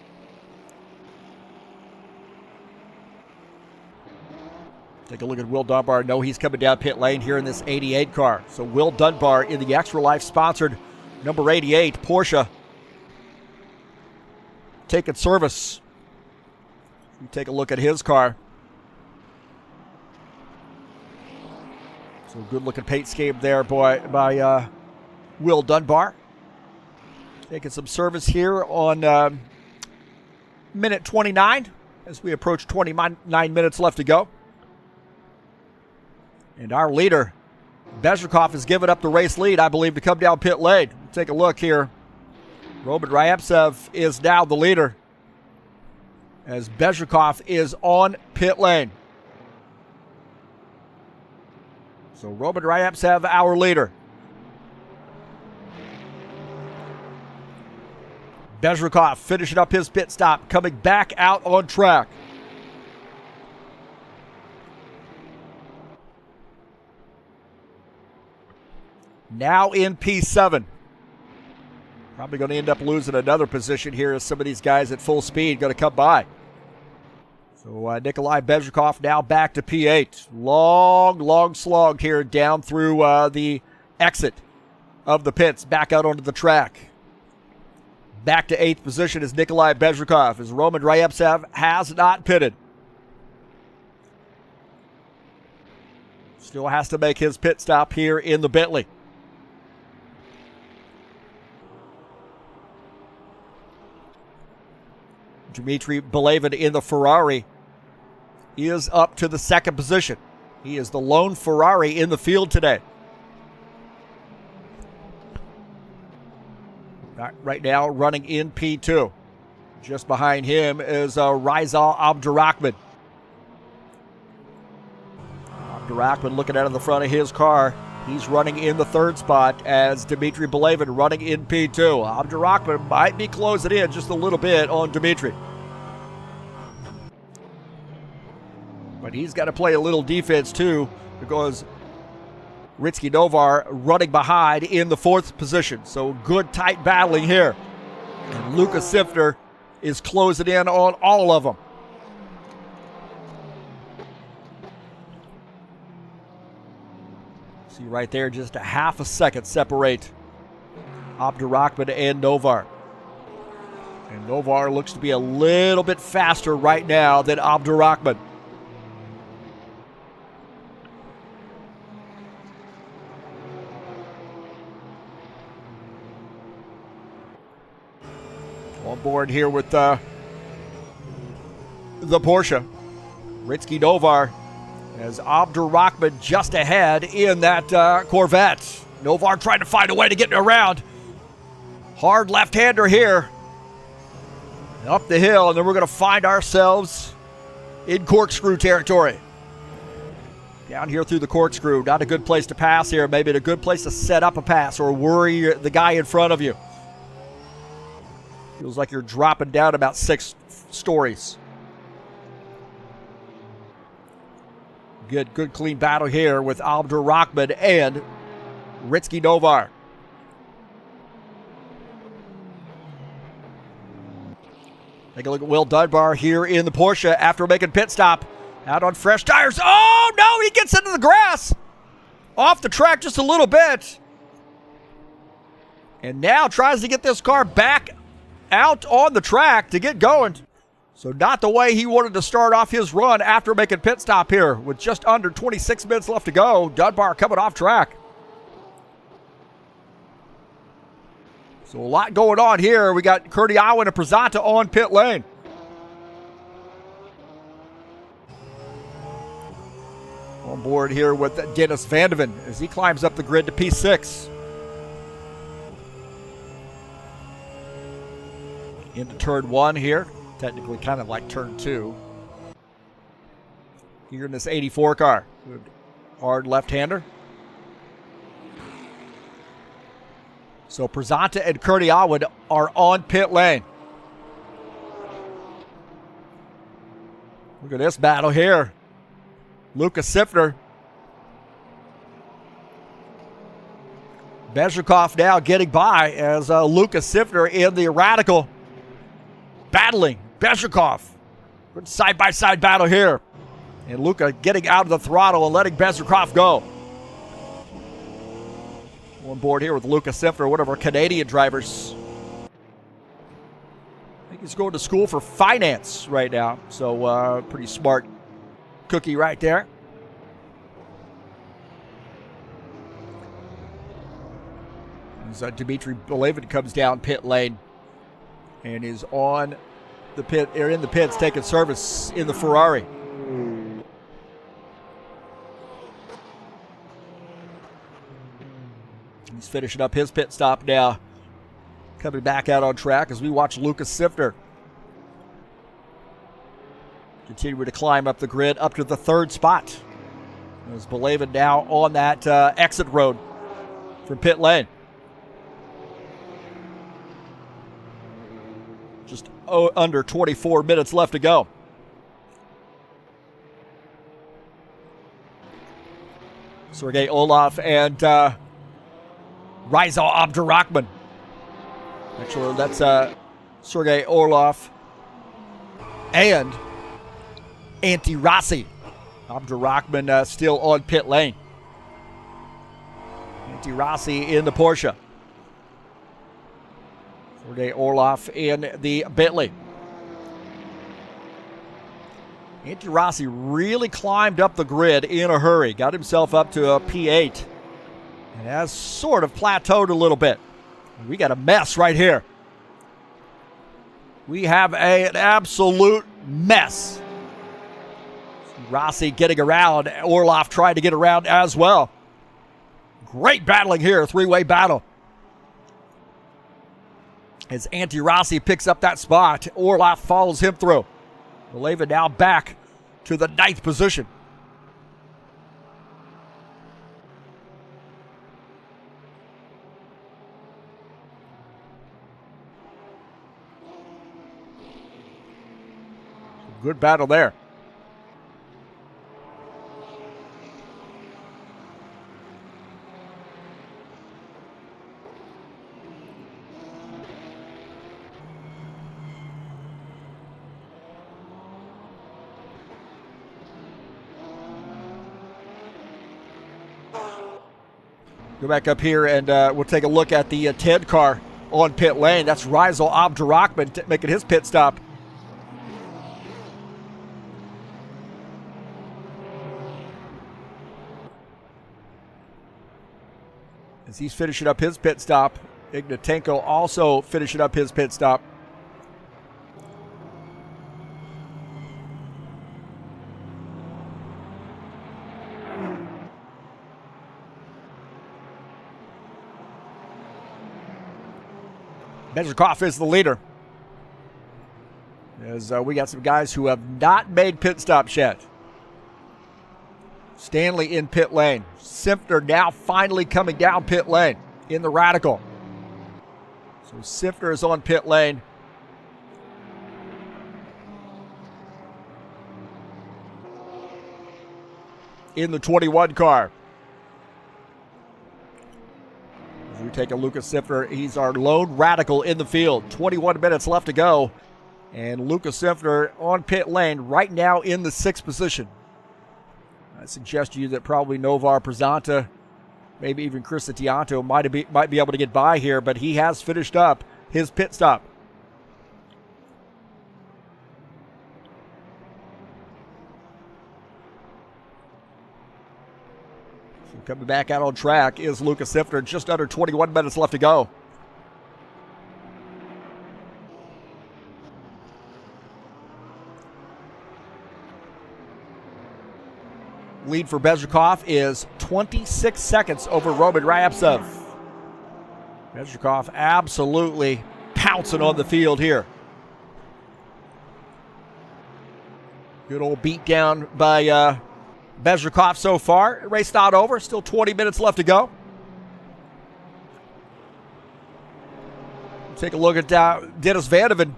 Take a look at Will Dunbar. No, he's coming down pit lane here in this 88 car. So Will Dunbar in the Extra Life sponsored number 88 Porsche. Taking service. You take a look at his car. So good-looking paint scheme there by Will Dunbar. Taking some service here on minute 29 as we approach 29 minutes left to go. And our leader, Bezrikov, has given up the race lead, I believe, to come down pit lane. Take a look here. Roman Ryabtsev is now the leader as Bezrikov is on pit lane. So Roman Ryabtsev, our leader. Bezrikov finishing up his pit stop, coming back out on track. Now in P7. Probably going to end up losing another position here as some of these guys at full speed going to come by. So Nikolai Bezrikov now back to P8. Long slog here down through the exit of the pits, back out onto the track. Back to 8th position is Nikolai Bezrikov as Roman Ryabtsev has not pitted. Still has to make his pit stop here in the Bentley. Dmitry Belevin in the Ferrari is up to the 2nd position. He is the lone Ferrari in the field today. Right now running in P2. Just behind him is Rizal Abdurrahman. Abdurrahman looking out of the front of his car. He's running in the 3rd spot as Dmitry Belevin running in P2. Abdurrahman might be closing in just a little bit on Dmitry. But he's got to play a little defense too, because Ritsky Novar running behind in the 4th position. So good tight battling here. And Luka Sifter is closing in on all of them. See right there, just a half a second separate Abdurrahman and Novar. And Novar looks to be a little bit faster right now than Abdurrahman. On board here with the Porsche. Ritsky Novar as Abdurrahman just ahead in that Corvette. Novar trying to find a way to get around. Hard left-hander here. Up the hill, and then we're going to find ourselves in corkscrew territory. Down here through the corkscrew. Not a good place to pass here. Maybe a good place to set up a pass or worry the guy in front of you. Feels like you're dropping down about 6 stories. Good clean battle here with Abdurrahman and Ritsky Novar. Take a look at Will Dunbar here in the Porsche after making pit stop. Out on fresh tires. Oh, no, he gets into the grass. Off the track just a little bit. And now tries to get this car back out on the track to get going. So not the way he wanted to start off his run after making pit stop here with just under 26 minutes left to go. Dunbar coming off track. So a lot going on here. We got Kurdiawa and Prezanta on pit lane. On board here with Dennis Vandeven as he climbs up the grid to P6. Into turn 1 here. Technically kind of like turn 2. Here in this 84 car. Hard left-hander. So Prezanta and Kurdiawa are on pit lane. Look at this battle here. Luka Sifter. Bezrikov now getting by as Luka Sifter in the Radical. Battling Bezrikov. Good side-by-side battle here. And Luka getting out of the throttle and letting Bezrikov go. On board here with Luka Sifter, one of our Canadian drivers. I think he's going to school for finance right now. So pretty smart cookie right there. As Dmitry Belevin comes down pit lane and is on the pit, or in the pits, taking service in the Ferrari. He's finishing up his pit stop now. Coming back out on track as we watch Lucas Sifter continue to climb up the grid up to the third spot. As Belevin now on that exit road from pit lane. Just under 24 minutes left to go. Sergei Olaf and Rizal Abdurrahman. Actually, that's Sergei Orlov and Antti Rossi. Abdurrahman still on pit lane. Antti Rossi in the Porsche. Sergei Orlov in the Bentley. Antti Rossi really climbed up the grid in a hurry. Got himself up to a P8. And has sort of plateaued a little bit. We got a mess right here. We have an absolute mess. Rossi getting around. Orlov trying to get around as well. Great battling here. Three-way battle. As Antti Rossi picks up that spot, Orlov follows him through. Belevin now back to the 9th position. Good battle there. Go back up here and we'll take a look at the 10 car on pit lane. That's Rizal Abdurrahman making his pit stop. As he's finishing up his pit stop, Ignatenko also finishing up his pit stop. Bezhikov is the leader. As we got some guys who have not made pit stops yet. Stanley in pit lane. Sifter now finally coming down pit lane in the Radical. So Sifter is on pit lane. In the 21 car. As we take a look at Sifter, he's our lone Radical in the field. 21 minutes left to go. And Lucas Sifter on pit lane right now in the 6th position. I suggest to you that probably Novar Prezanta, maybe even Chris Atianto might be able to get by here, but he has finished up his pit stop. So coming back out on track is Lucas Sifter. Just under 21 minutes left to go. Lead for Bezhikov is 26 seconds over Roman Ryabtsev. Bezhikov absolutely pouncing on the field here. Good old beatdown by Bezhikov so far. Race not over. Still 20 minutes left to go. Take a look at Dennis Vandeven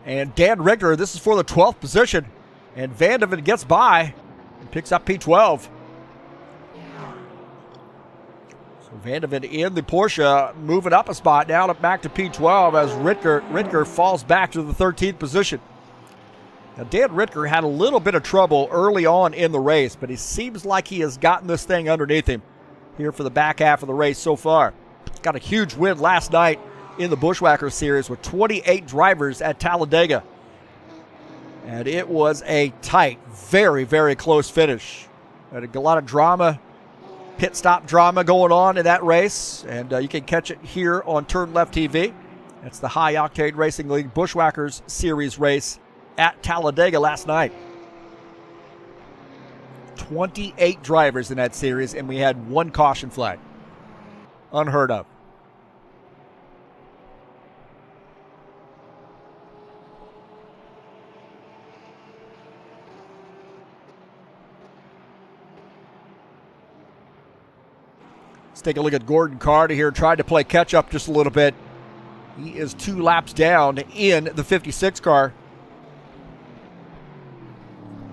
and Dan Richter. This is for the 12th position. And Vandeven gets by. Picks up P12. So Vandeven in the Porsche, moving up a spot, now back to P12 as Ritker falls back to the 13th position. Now Dan Ritker had a little bit of trouble early on in the race, but he seems like he has gotten this thing underneath him here for the back half of the race so far. Got a huge win last night in the Bushwhacker Series with 28 drivers at Talladega. And it was a tight, very, very close finish. Had a lot of drama pit stop drama going on in that race, and you can catch it here on TurnLeftTV. That's the High Octane Racing League Bushwhackers Series race at Talladega last night. 28 drivers in that series, and we had one caution flag. Unheard of. Let's take a look at Gordon Carter here, tried to play catch up just a little bit. He is 2 laps down in the 56 car.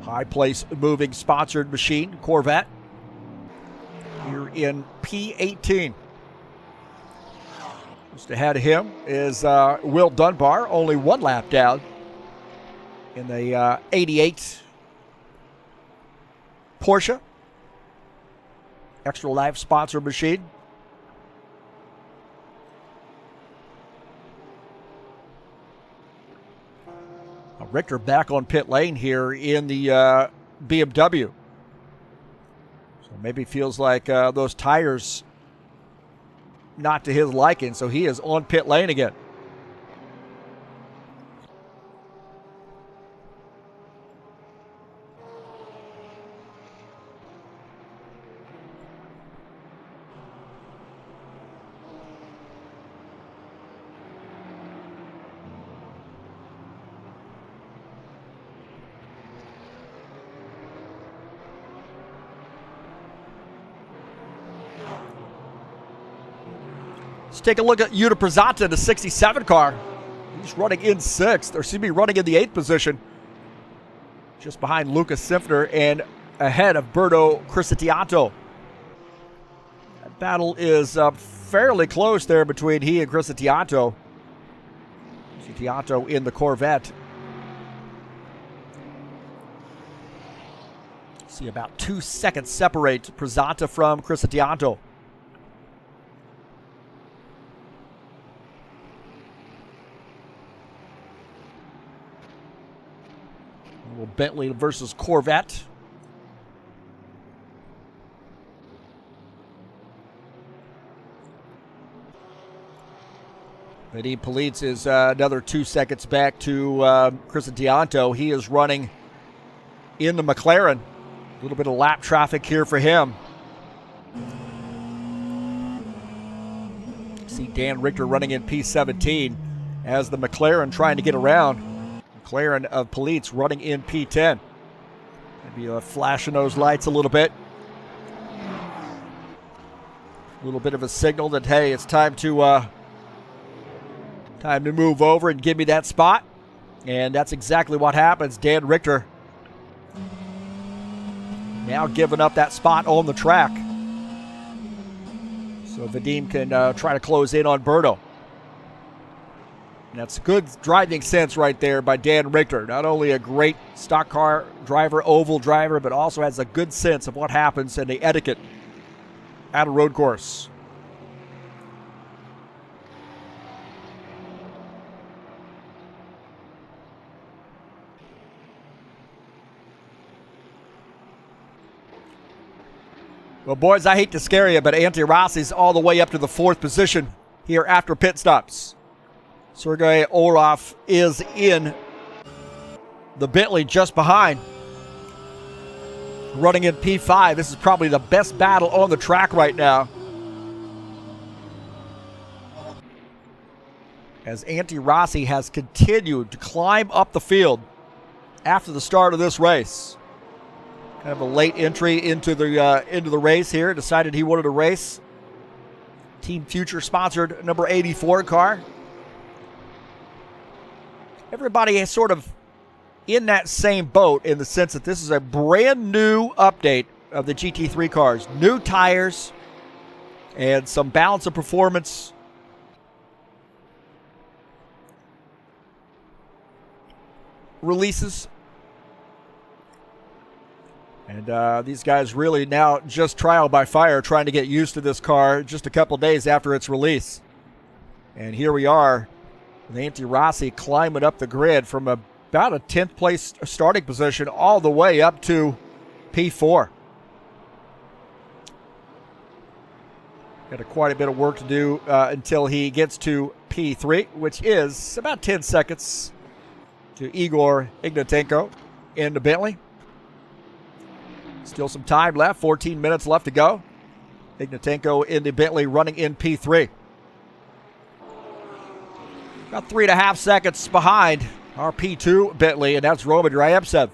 High place moving sponsored machine, Corvette. Here in P18. Just ahead of him is Will Dunbar, only 1 lap down in the 88 Porsche. Extra Life sponsor machine. Richter back on pit lane here in the BMW. So maybe feels like those tires not to his liking, so he is on pit lane again. Let's take a look at Yuta Prasanta, the 67 car. He's running in 6th, or excuse me, running in the 8th position. Just behind Lucas Sifner and ahead of Berto Crisatiato. That battle is fairly close there between he and Crisatiato. Crisatiato in the Corvette. See about 2 seconds separate Prasanta from Crisatiato. Bentley versus Corvette. Vadim Politz is another 2 seconds back to Crisatiato. He is running in the McLaren. A little bit of lap traffic here for him. See Dan Richter running in P17 as the McLaren trying to get around. McLaren of Politz running in P10. Maybe flashing those lights a little bit. A little bit of a signal that, hey, it's time to move over and give me that spot. And that's exactly what happens. Dan Richter now giving up that spot on the track. So Vadim can try to close in on Berto. And that's good driving sense right there by Dan Richter. Not only a great stock car driver, oval driver, but also has a good sense of what happens in the etiquette at a road course. Well, boys, I hate to scare you, but Antti Rossi's all the way up to the 4th position here after pit stops. Sergei Orlov is in the Bentley just behind. Running in P5. This is probably the best battle on the track right now. As Antti Rossi has continued to climb up the field after the start of this race. Kind of a late entry into the race here. Decided he wanted to race. Team Future sponsored number 84 car. Everybody is sort of in that same boat in the sense that this is a brand new update of the GT3 cars. New tires and some balance of performance releases. And these guys really now just trial by fire trying to get used to this car just a couple days after its release. And here we are. Antti Rossi climbing up the grid from about a 10th place starting position all the way up to P4. Got quite a bit of work to do until he gets to P3, which is about 10 seconds to Igor Ignatenko in the Bentley. Still some time left, 14 minutes left to go. Ignatenko in the Bentley running in P3. About 3.5 seconds behind our P2 Bentley, and that's Roman Ryevtsev.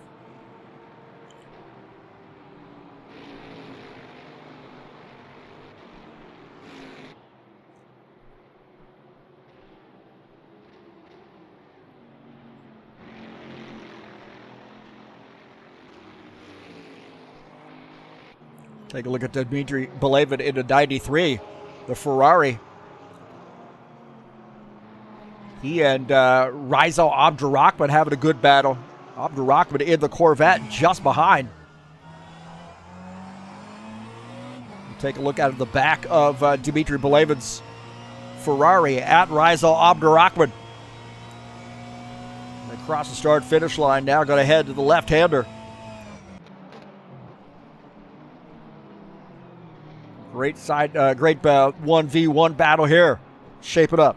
Take a look at Dmitry Belevin in the 93, the Ferrari. He and Rizal Abdurrahman having a good battle. Abdurrahman in the Corvette just behind. Take a look at the back of Dmitry Belevin's Ferrari at Rizal Abdurrahman. Across the start-finish line now, going to head to the left-hander. Great 1v1 battle here. Shape it up.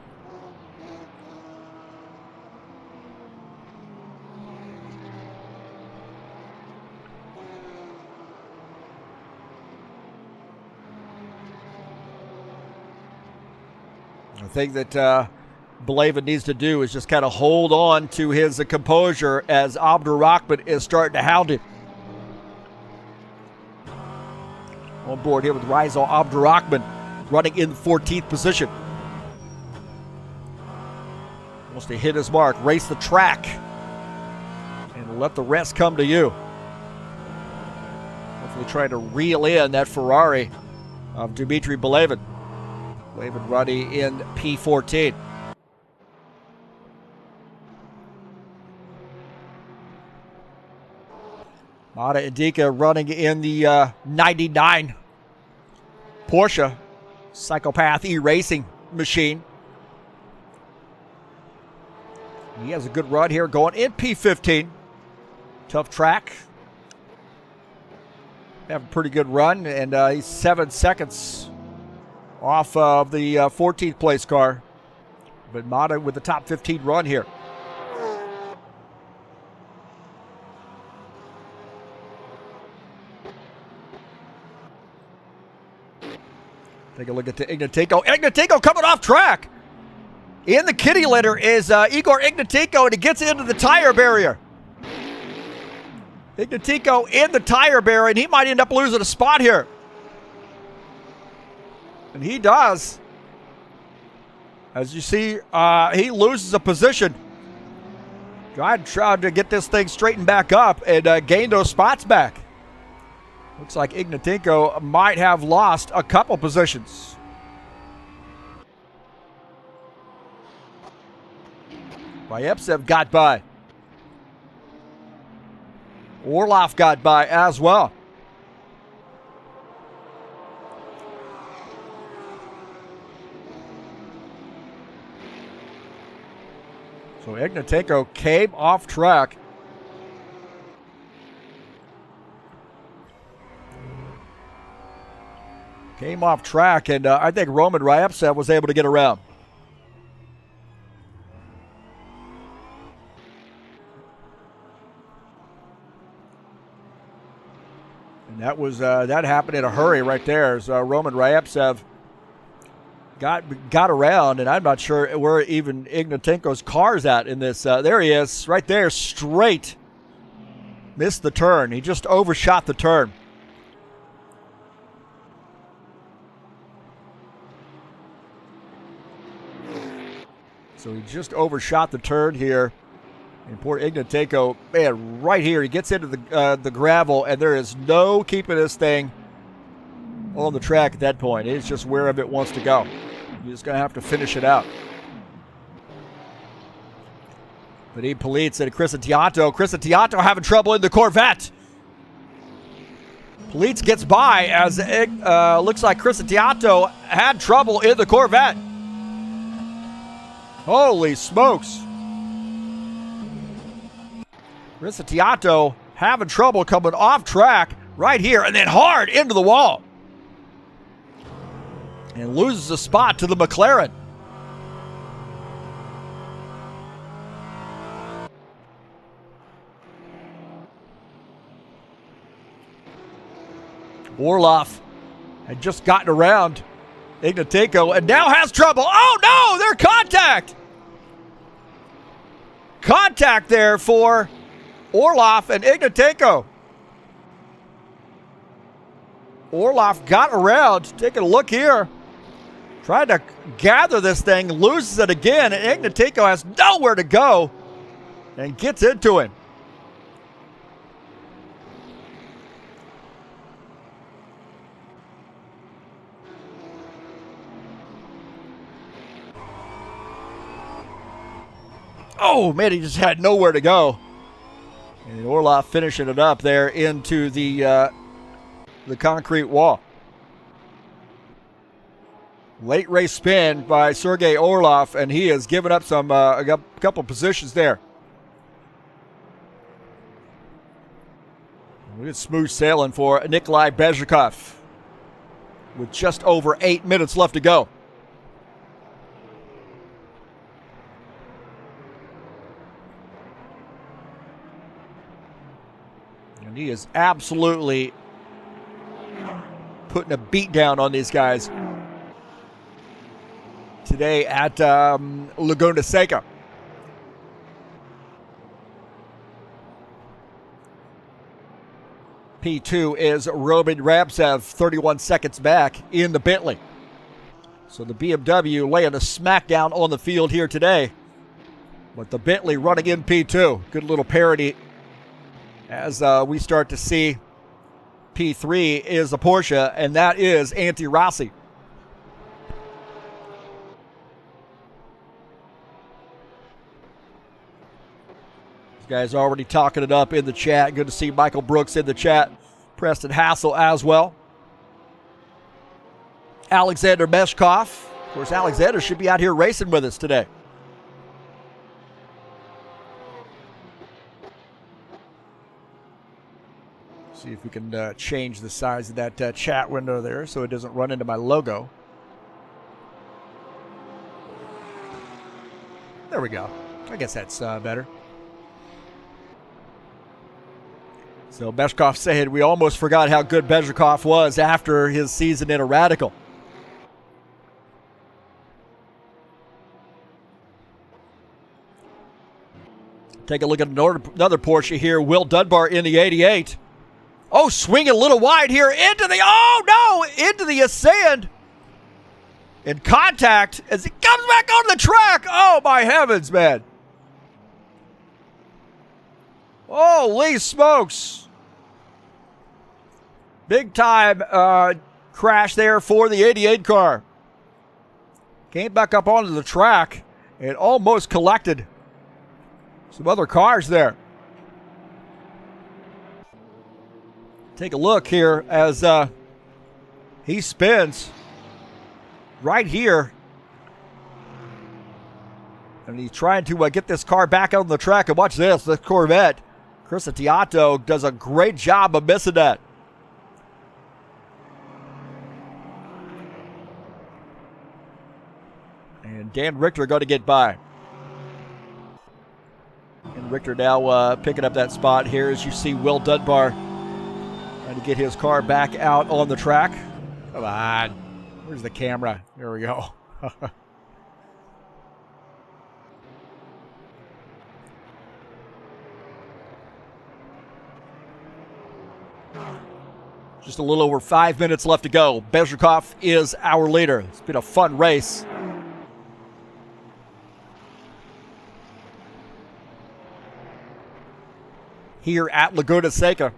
I think that Belevin needs to do is just kind of hold on to his composure as Abdurrahman is starting to hound him. On board here with Rizal Abdurrahman running in 14th position. Wants to hit his mark, race the track, and let the rest come to you. Hopefully trying to reel in that Ferrari of Dmitry Belevin. Belevin running in P14. Mata Indika running in the 99 Porsche Psychopath E-Racing machine. He has a good run here going in P15. Tough track. Have a pretty good run, and he's 7 seconds off of the 14th place car. But Mata with the top 15 run here. Take a look at the Ignatenko. Ignatenko coming off track. In the kitty litter is Igor Ignatenko, and he gets into the tire barrier. Ignatenko in the tire barrier, and he might end up losing a spot here. And he does. As you see, he loses a position. Trying to get this thing straightened back up and gain those spots back. Looks like Ignatenko might have lost a couple positions. Ryevtsev got by. Orlov got by as well. So Ignatenko came off track. Came off track, and I think Roman Ryevtsev was able to get around. And that was that happened in a hurry right there. As Roman Ryevtsev got around, and I'm not sure where even Ignatenko's car's at in this. There he is, right there, straight. Missed the turn. He just overshot the turn. So he just overshot the turn here. And poor Ignatenko, man, right here, he gets into the gravel, and there is no keeping this thing on the track at that point. It's just wherever it wants to go. You're just going to have to finish it out. But Politz and Cristianto having trouble in the Corvette. Politz gets by as it looks like Cristianto had trouble in the Corvette. Holy smokes. Cristianto having trouble coming off track right here and then hard into the wall. and loses a spot to the McLaren. Orloff had just gotten around Ignatenko and now has trouble. Oh no, they're contact! Contact there for Orloff and Ignatenko. Orloff got around, taking a look here, trying to gather this thing, loses it again, and Ignatenko has nowhere to go and gets into him. Oh, man, he just had nowhere to go. And Orloff finishing it up there into the concrete wall. Late race spin by Sergei Orloff, and he has given up some a couple positions there. Look at smooth sailing for Nikolai Bezhikov with just over 8 minutes left to go. And he is absolutely putting a beat down on these guys today at Laguna Seca. P2 is Roman Ramsev, 31 seconds back in the Bentley. So the BMW laying a smackdown on the field here today. But the Bentley running in P2. Good little parody as we start to see P3 is the Porsche, and that is Antti Rossi. This guy's already talking it up in the chat. Good to see Michael Brooks in the chat. Preston Hassel as well. Alexander Meshkov. Of course, Alexander should be out here racing with us today. See if we can change the size of that chat window there so it doesn't run into my logo. There we go. I guess that's better. So Bezhikov said, we almost forgot how good Bezhikov was after his season in a Radical. Take a look at another Porsche here. Will Dunbar in the 88. Oh, swinging a little wide here into the ascend. In contact as he comes back on the track. Oh, my heavens, man. Holy smokes. Big time crash there for the 88 car. Came back up onto the track and almost collected some other cars there. Take a look here as he spins right here. And he's trying to get this car back out on the track. And watch this Corvette. Chris Attiato does a great job of missing that. And Dan Richter going to get by. And Richter now picking up that spot here as you see Will Dunbar trying to get his car back out on the track. Come on. Where's the camera? There we go. Just a little over 5 minutes left to go. Bezhikov is our leader. It's been a fun race. Here at Laguna Seca.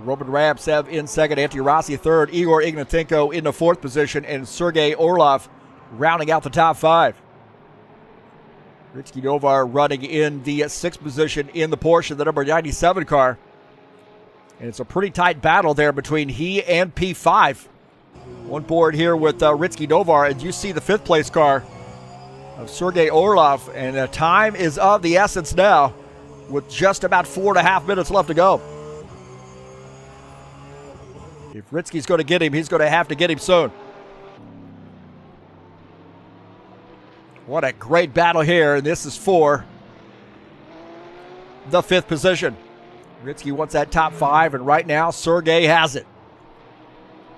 Roman Ramsev in second, Antti Rossi third, Igor Ignatenko in the fourth position, and Sergei Orloff rounding out the top five. Ritsky Novar running in the sixth position in the Porsche, the number 97 car. And it's a pretty tight battle there between he and P5. On board here with Ritsky Novar, and you see the fifth place car of Sergei Orloff, and the time is of the essence now with just about 4.5 minutes left to go. If Ritsky's going to get him, he's going to have to get him soon. What a great battle here, and this is for the 5th position. Ritsky wants that top 5, and right now, Sergey has it.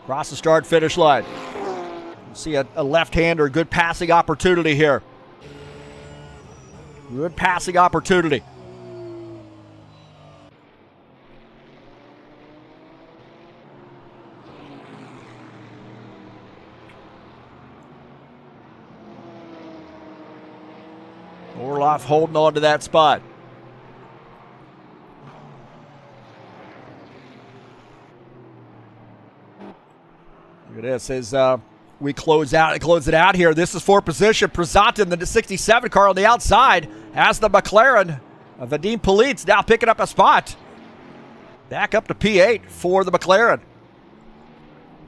Across the start-finish line. You see a left-hander, good passing opportunity here. Good passing opportunity. Orloff holding on to that spot. Look at this as we close it out here. This is for position. Przonta in the 67 car on the outside has the McLaren. Vadim Politz now picking up a spot. Back up to P8 for the McLaren.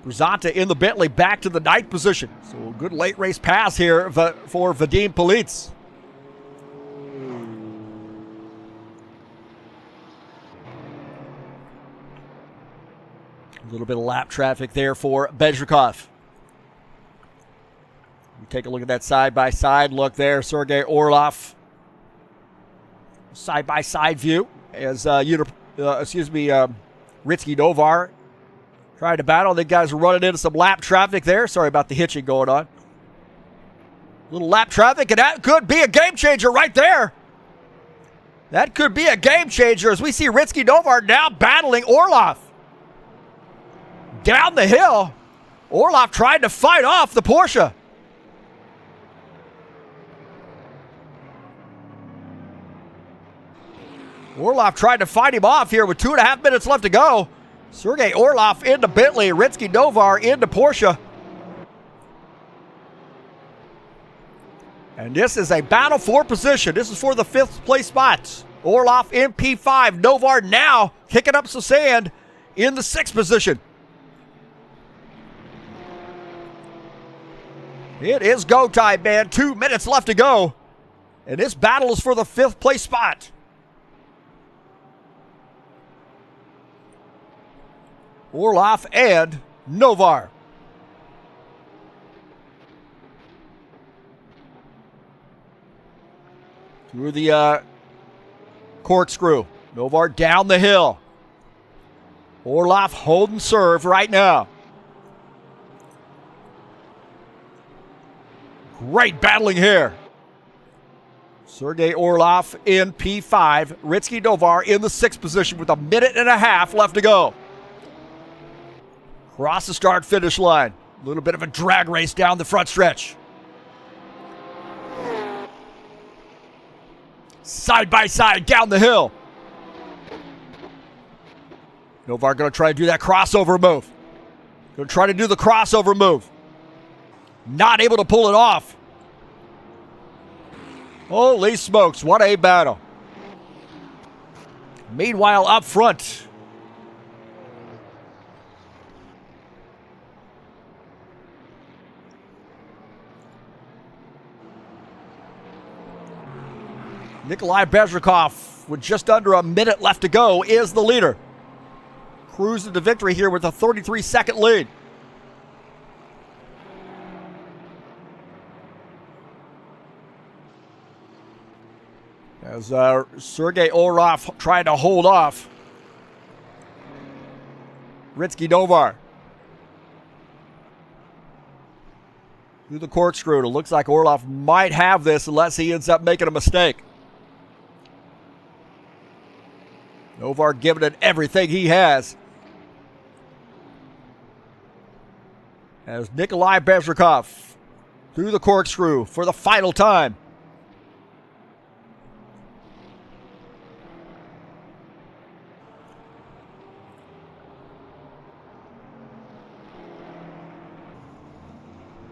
Przonta in the Bentley back to the 9th position. So a good late race pass here for Vadim Politz. A little bit of lap traffic there for Bezhrikov. We take a look at that side-by-side look there. Sergey Orlov. Side-by-side view as Ritsky Novar trying to battle. The guys are running into some lap traffic there. Sorry about the hitching going on. Little lap traffic, and that could be a game changer right there. That could be a game changer as we see Ritsky Novar now battling Orlov. Down the hill, Orlov tried to fight off the Porsche. Orlov tried to fight him off here with 2.5 minutes left to go. Sergey Orlov into Bentley, Ritsky Novar into Porsche. And this is a battle for position. This is for the 5th place spot. Orlov in P5, Novar now kicking up some sand in the 6th position. It is go time, man. 2 minutes left to go. And this battle is for the 5th place spot. Orlov and Novar. Through the corkscrew. Novar down the hill. Orlov holding serve right now. Great battling here. Sergey Orlov in P5. Ritsky Novar in the 6th position with 1.5 minutes left to go. Across the start-finish line. A little bit of a drag race down the front stretch. Side by side down the hill. Novar going to try to do that crossover move. Going to try to do the crossover move. Not able to pull it off. Holy smokes, what a battle. Meanwhile, up front. Nikolai Bezhrikov, with just under 1 minute left to go, is the leader. Cruising to victory here with a 33-second lead. As Sergey Orlov trying to hold off Ritsky Novar. Through the corkscrew. It looks like Orlov might have this unless he ends up making a mistake. Novar giving it everything he has. As Nikolai Bezhrikov through the corkscrew for the final time.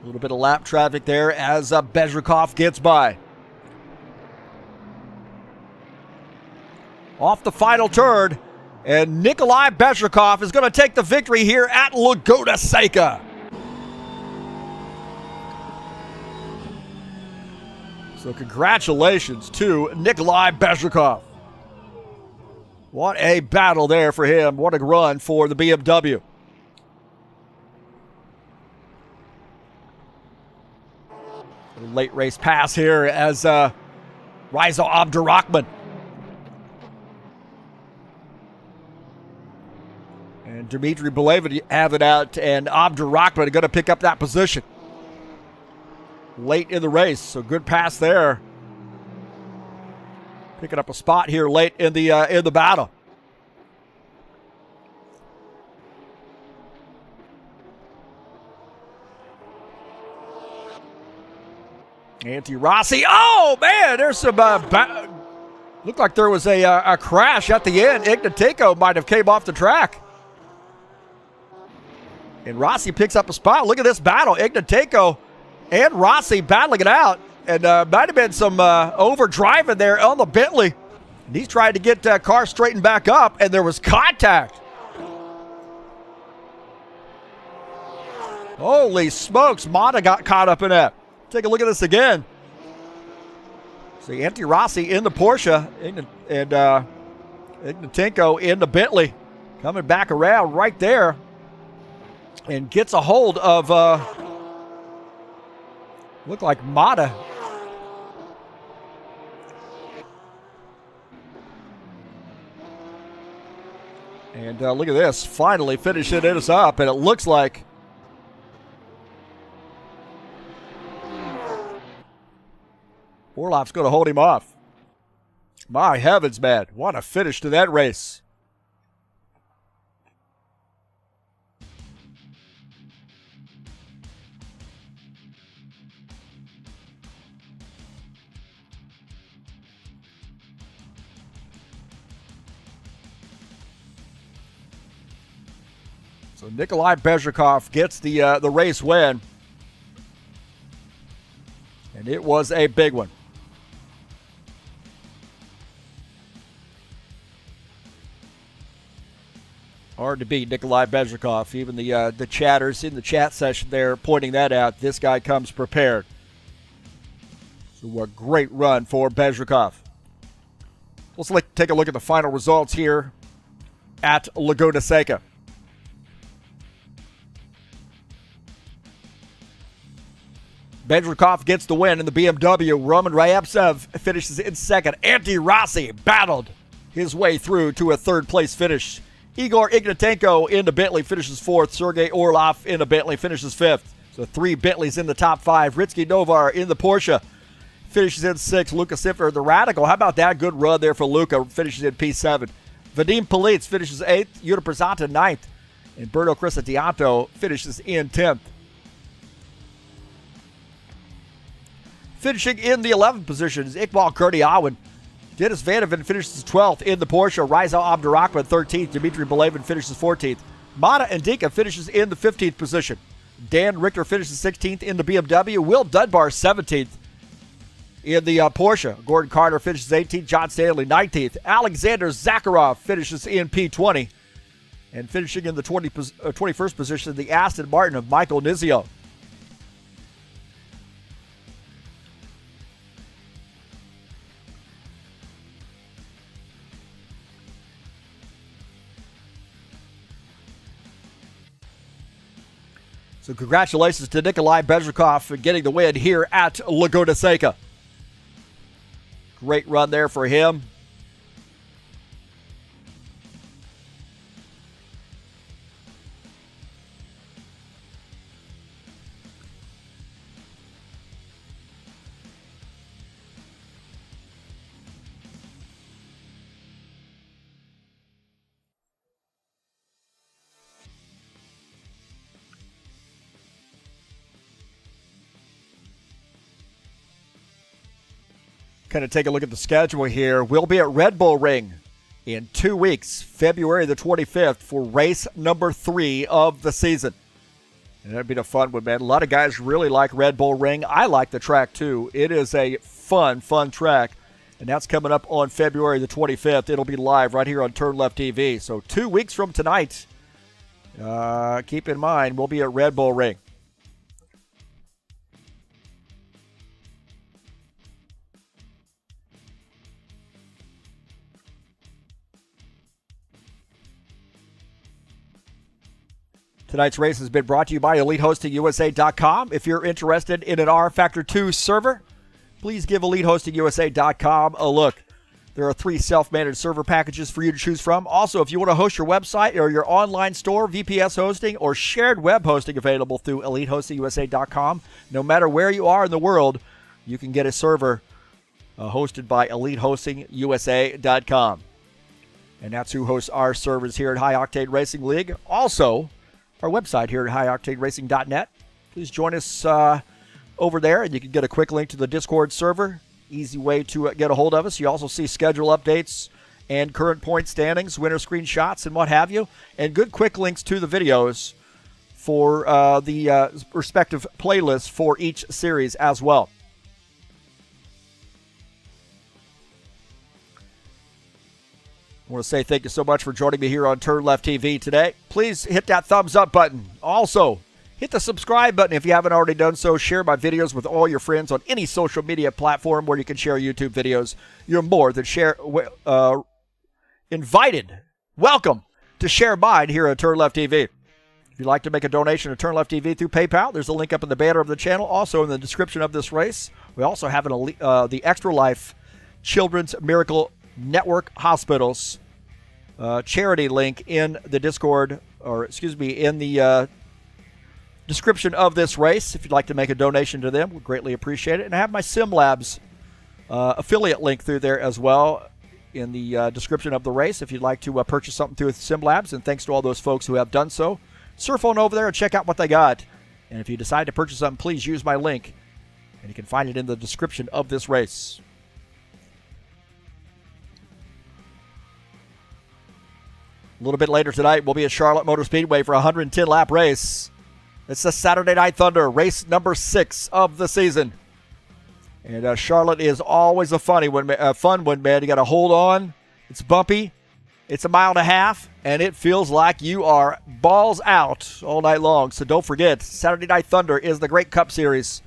A little bit of lap traffic there as Bezhrikov gets by. Off the final turn, and Nikolai Bezhrikov is going to take the victory here at Laguna Seca. So congratulations to Nikolai Bezhrikov. What a battle there for him. What a run for the BMW. Late race pass here as Raiza Abdurrahman. And Dimitri Belevin have it out, and Abdurrahman going to pick up that position late in the race. So good pass there. Picking up a spot here late in the battle. Antti Rossi. Oh, man, there's some looked like there was a crash at the end. Ignatenko might have came off the track. And Rossi picks up a spot. Look at this battle. Ignatenko and Rossi battling it out. And might have been some overdriving there on the Bentley. And he's trying to get that car straightened back up, and there was contact. Holy smokes, Mata got caught up in that. Take a look at this again. See, Antti Rossi in the Porsche and Ignatenko in the Bentley. Coming back around right there and gets a hold of, looked like Mata. And look at this, finally finishing it up, and it looks like Orlov's going to hold him off. My heavens, man. What a finish to that race. So Nikolai Bezhikov gets the race win. And it was a big one. Hard to beat Nikolai Bezhikov. Even the chatters in the chat session there pointing that out. This guy comes prepared. So a great run for Bezhikov. Let's take a look at the final results here at Laguna Seca. Bezhikov gets the win in the BMW. Roman Ryabtsev finishes in second. Antti Rossi battled his way through to a third-place finish. Igor Ignatenko in the Bentley finishes fourth. Sergei Orlov in the Bentley finishes fifth. So 3 Bentleys in the top 5. Ritsky Novar in the Porsche finishes in sixth. Luka Siffer, the Radical. How about that? Good run there for Luka. Finishes in P7. Vadim Politz finishes 8th. Yuta Prezanta 9th. And Berto Crisatianto finishes in 10th. Finishing in the 11th position is Iqbal Kurdiawan. Dennis Vandeven finishes 12th in the Porsche. Raiza Abdurrahman 13th. Dimitri Belevin finishes 14th. Mata Indika finishes in the 15th position. Dan Richter finishes 16th in the BMW. Will Dunbar 17th in the Porsche. Gordon Carter finishes 18th. John Stanley 19th. Alexander Zakharov finishes in P20. And finishing in the 21st position, the Aston Martin of Michael Nizio. So congratulations to Nikolai Bezhikov for getting the win here at Laguna Seca. Great run there for him. Kind of take a look at the schedule here. We'll be at Red Bull Ring in 2 weeks, February the 25th, for race number 3 of the season. And that'd be a fun one, man. A lot of guys really like Red Bull Ring. I like the track, too. It is a fun track. And that's coming up on February the 25th. It'll be live right here on TurnLeftTV. So 2 weeks from tonight, keep in mind, we'll be at Red Bull Ring. Tonight's race has been brought to you by EliteHostingUSA.com. If you're interested in an rFactor 2 server, please give EliteHostingUSA.com a look. There are 3 self-managed server packages for you to choose from. Also, if you want to host your website or your online store, VPS hosting, or shared web hosting available through EliteHostingUSA.com, no matter where you are in the world, you can get a server hosted by EliteHostingUSA.com. And that's who hosts our servers here at High Octane Racing League. Also, our website here at HighOctaneRacing.net. Please join us over there, and you can get a quick link to the Discord server. Easy way to get a hold of us. You also see schedule updates and current point standings, winner screenshots, and what have you. And good quick links to the videos for the respective playlists for each series as well. I want to say thank you so much for joining me here on TurnLeftTV today. Please hit that thumbs up button. Also, hit the subscribe button if you haven't already done so. Share my videos with all your friends on any social media platform where you can share YouTube videos. You're more than invited. Welcome to share mine here at TurnLeftTV. If you'd like to make a donation to TurnLeftTV through PayPal, there's a link up in the banner of the channel, also in the description of this race. We also have the Extra Life Children's Miracle Network Hospitals charity link in the Discord, in the description of this race. If you'd like to make a donation to them, we'd greatly appreciate it. And I have my SimLabs affiliate link through there as well in the description of the race if you'd like to purchase something through SimLabs. And thanks to all those folks who have done so. Surf on over there and check out what they got. And if you decide to purchase something, please use my link. And you can find it in the description of this race. A little bit later tonight, we'll be at Charlotte Motor Speedway for a 110-lap race. It's the Saturday Night Thunder, race number 6 of the season. And Charlotte is always a fun one, man. You got to hold on. It's bumpy. It's a mile and a half, and it feels like you are balls out all night long. So don't forget, Saturday Night Thunder is the Great Cup Series.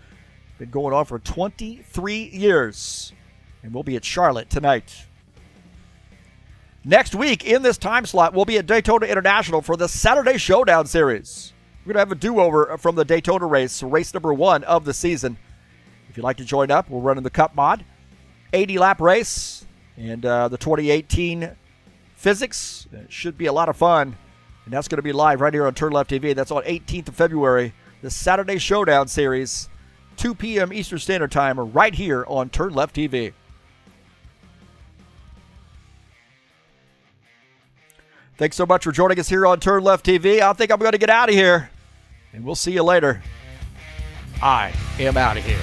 Been going on for 23 years. And we'll be at Charlotte tonight. Next week, in this time slot, we'll be at Daytona International for the Saturday Showdown Series. We're going to have a do-over from the Daytona race, race number 1 of the season. If you'd like to join up, we're running the Cup mod. 80-lap race and the 2018 physics. It should be a lot of fun. And that's going to be live right here on TurnLeftTV. That's on 18th of February. The Saturday Showdown Series, 2 p.m. Eastern Standard Time, right here on TurnLeftTV. Thanks so much for joining us here on TurnLeftTV. I think I'm going to get out of here, and we'll see you later. I am out of here.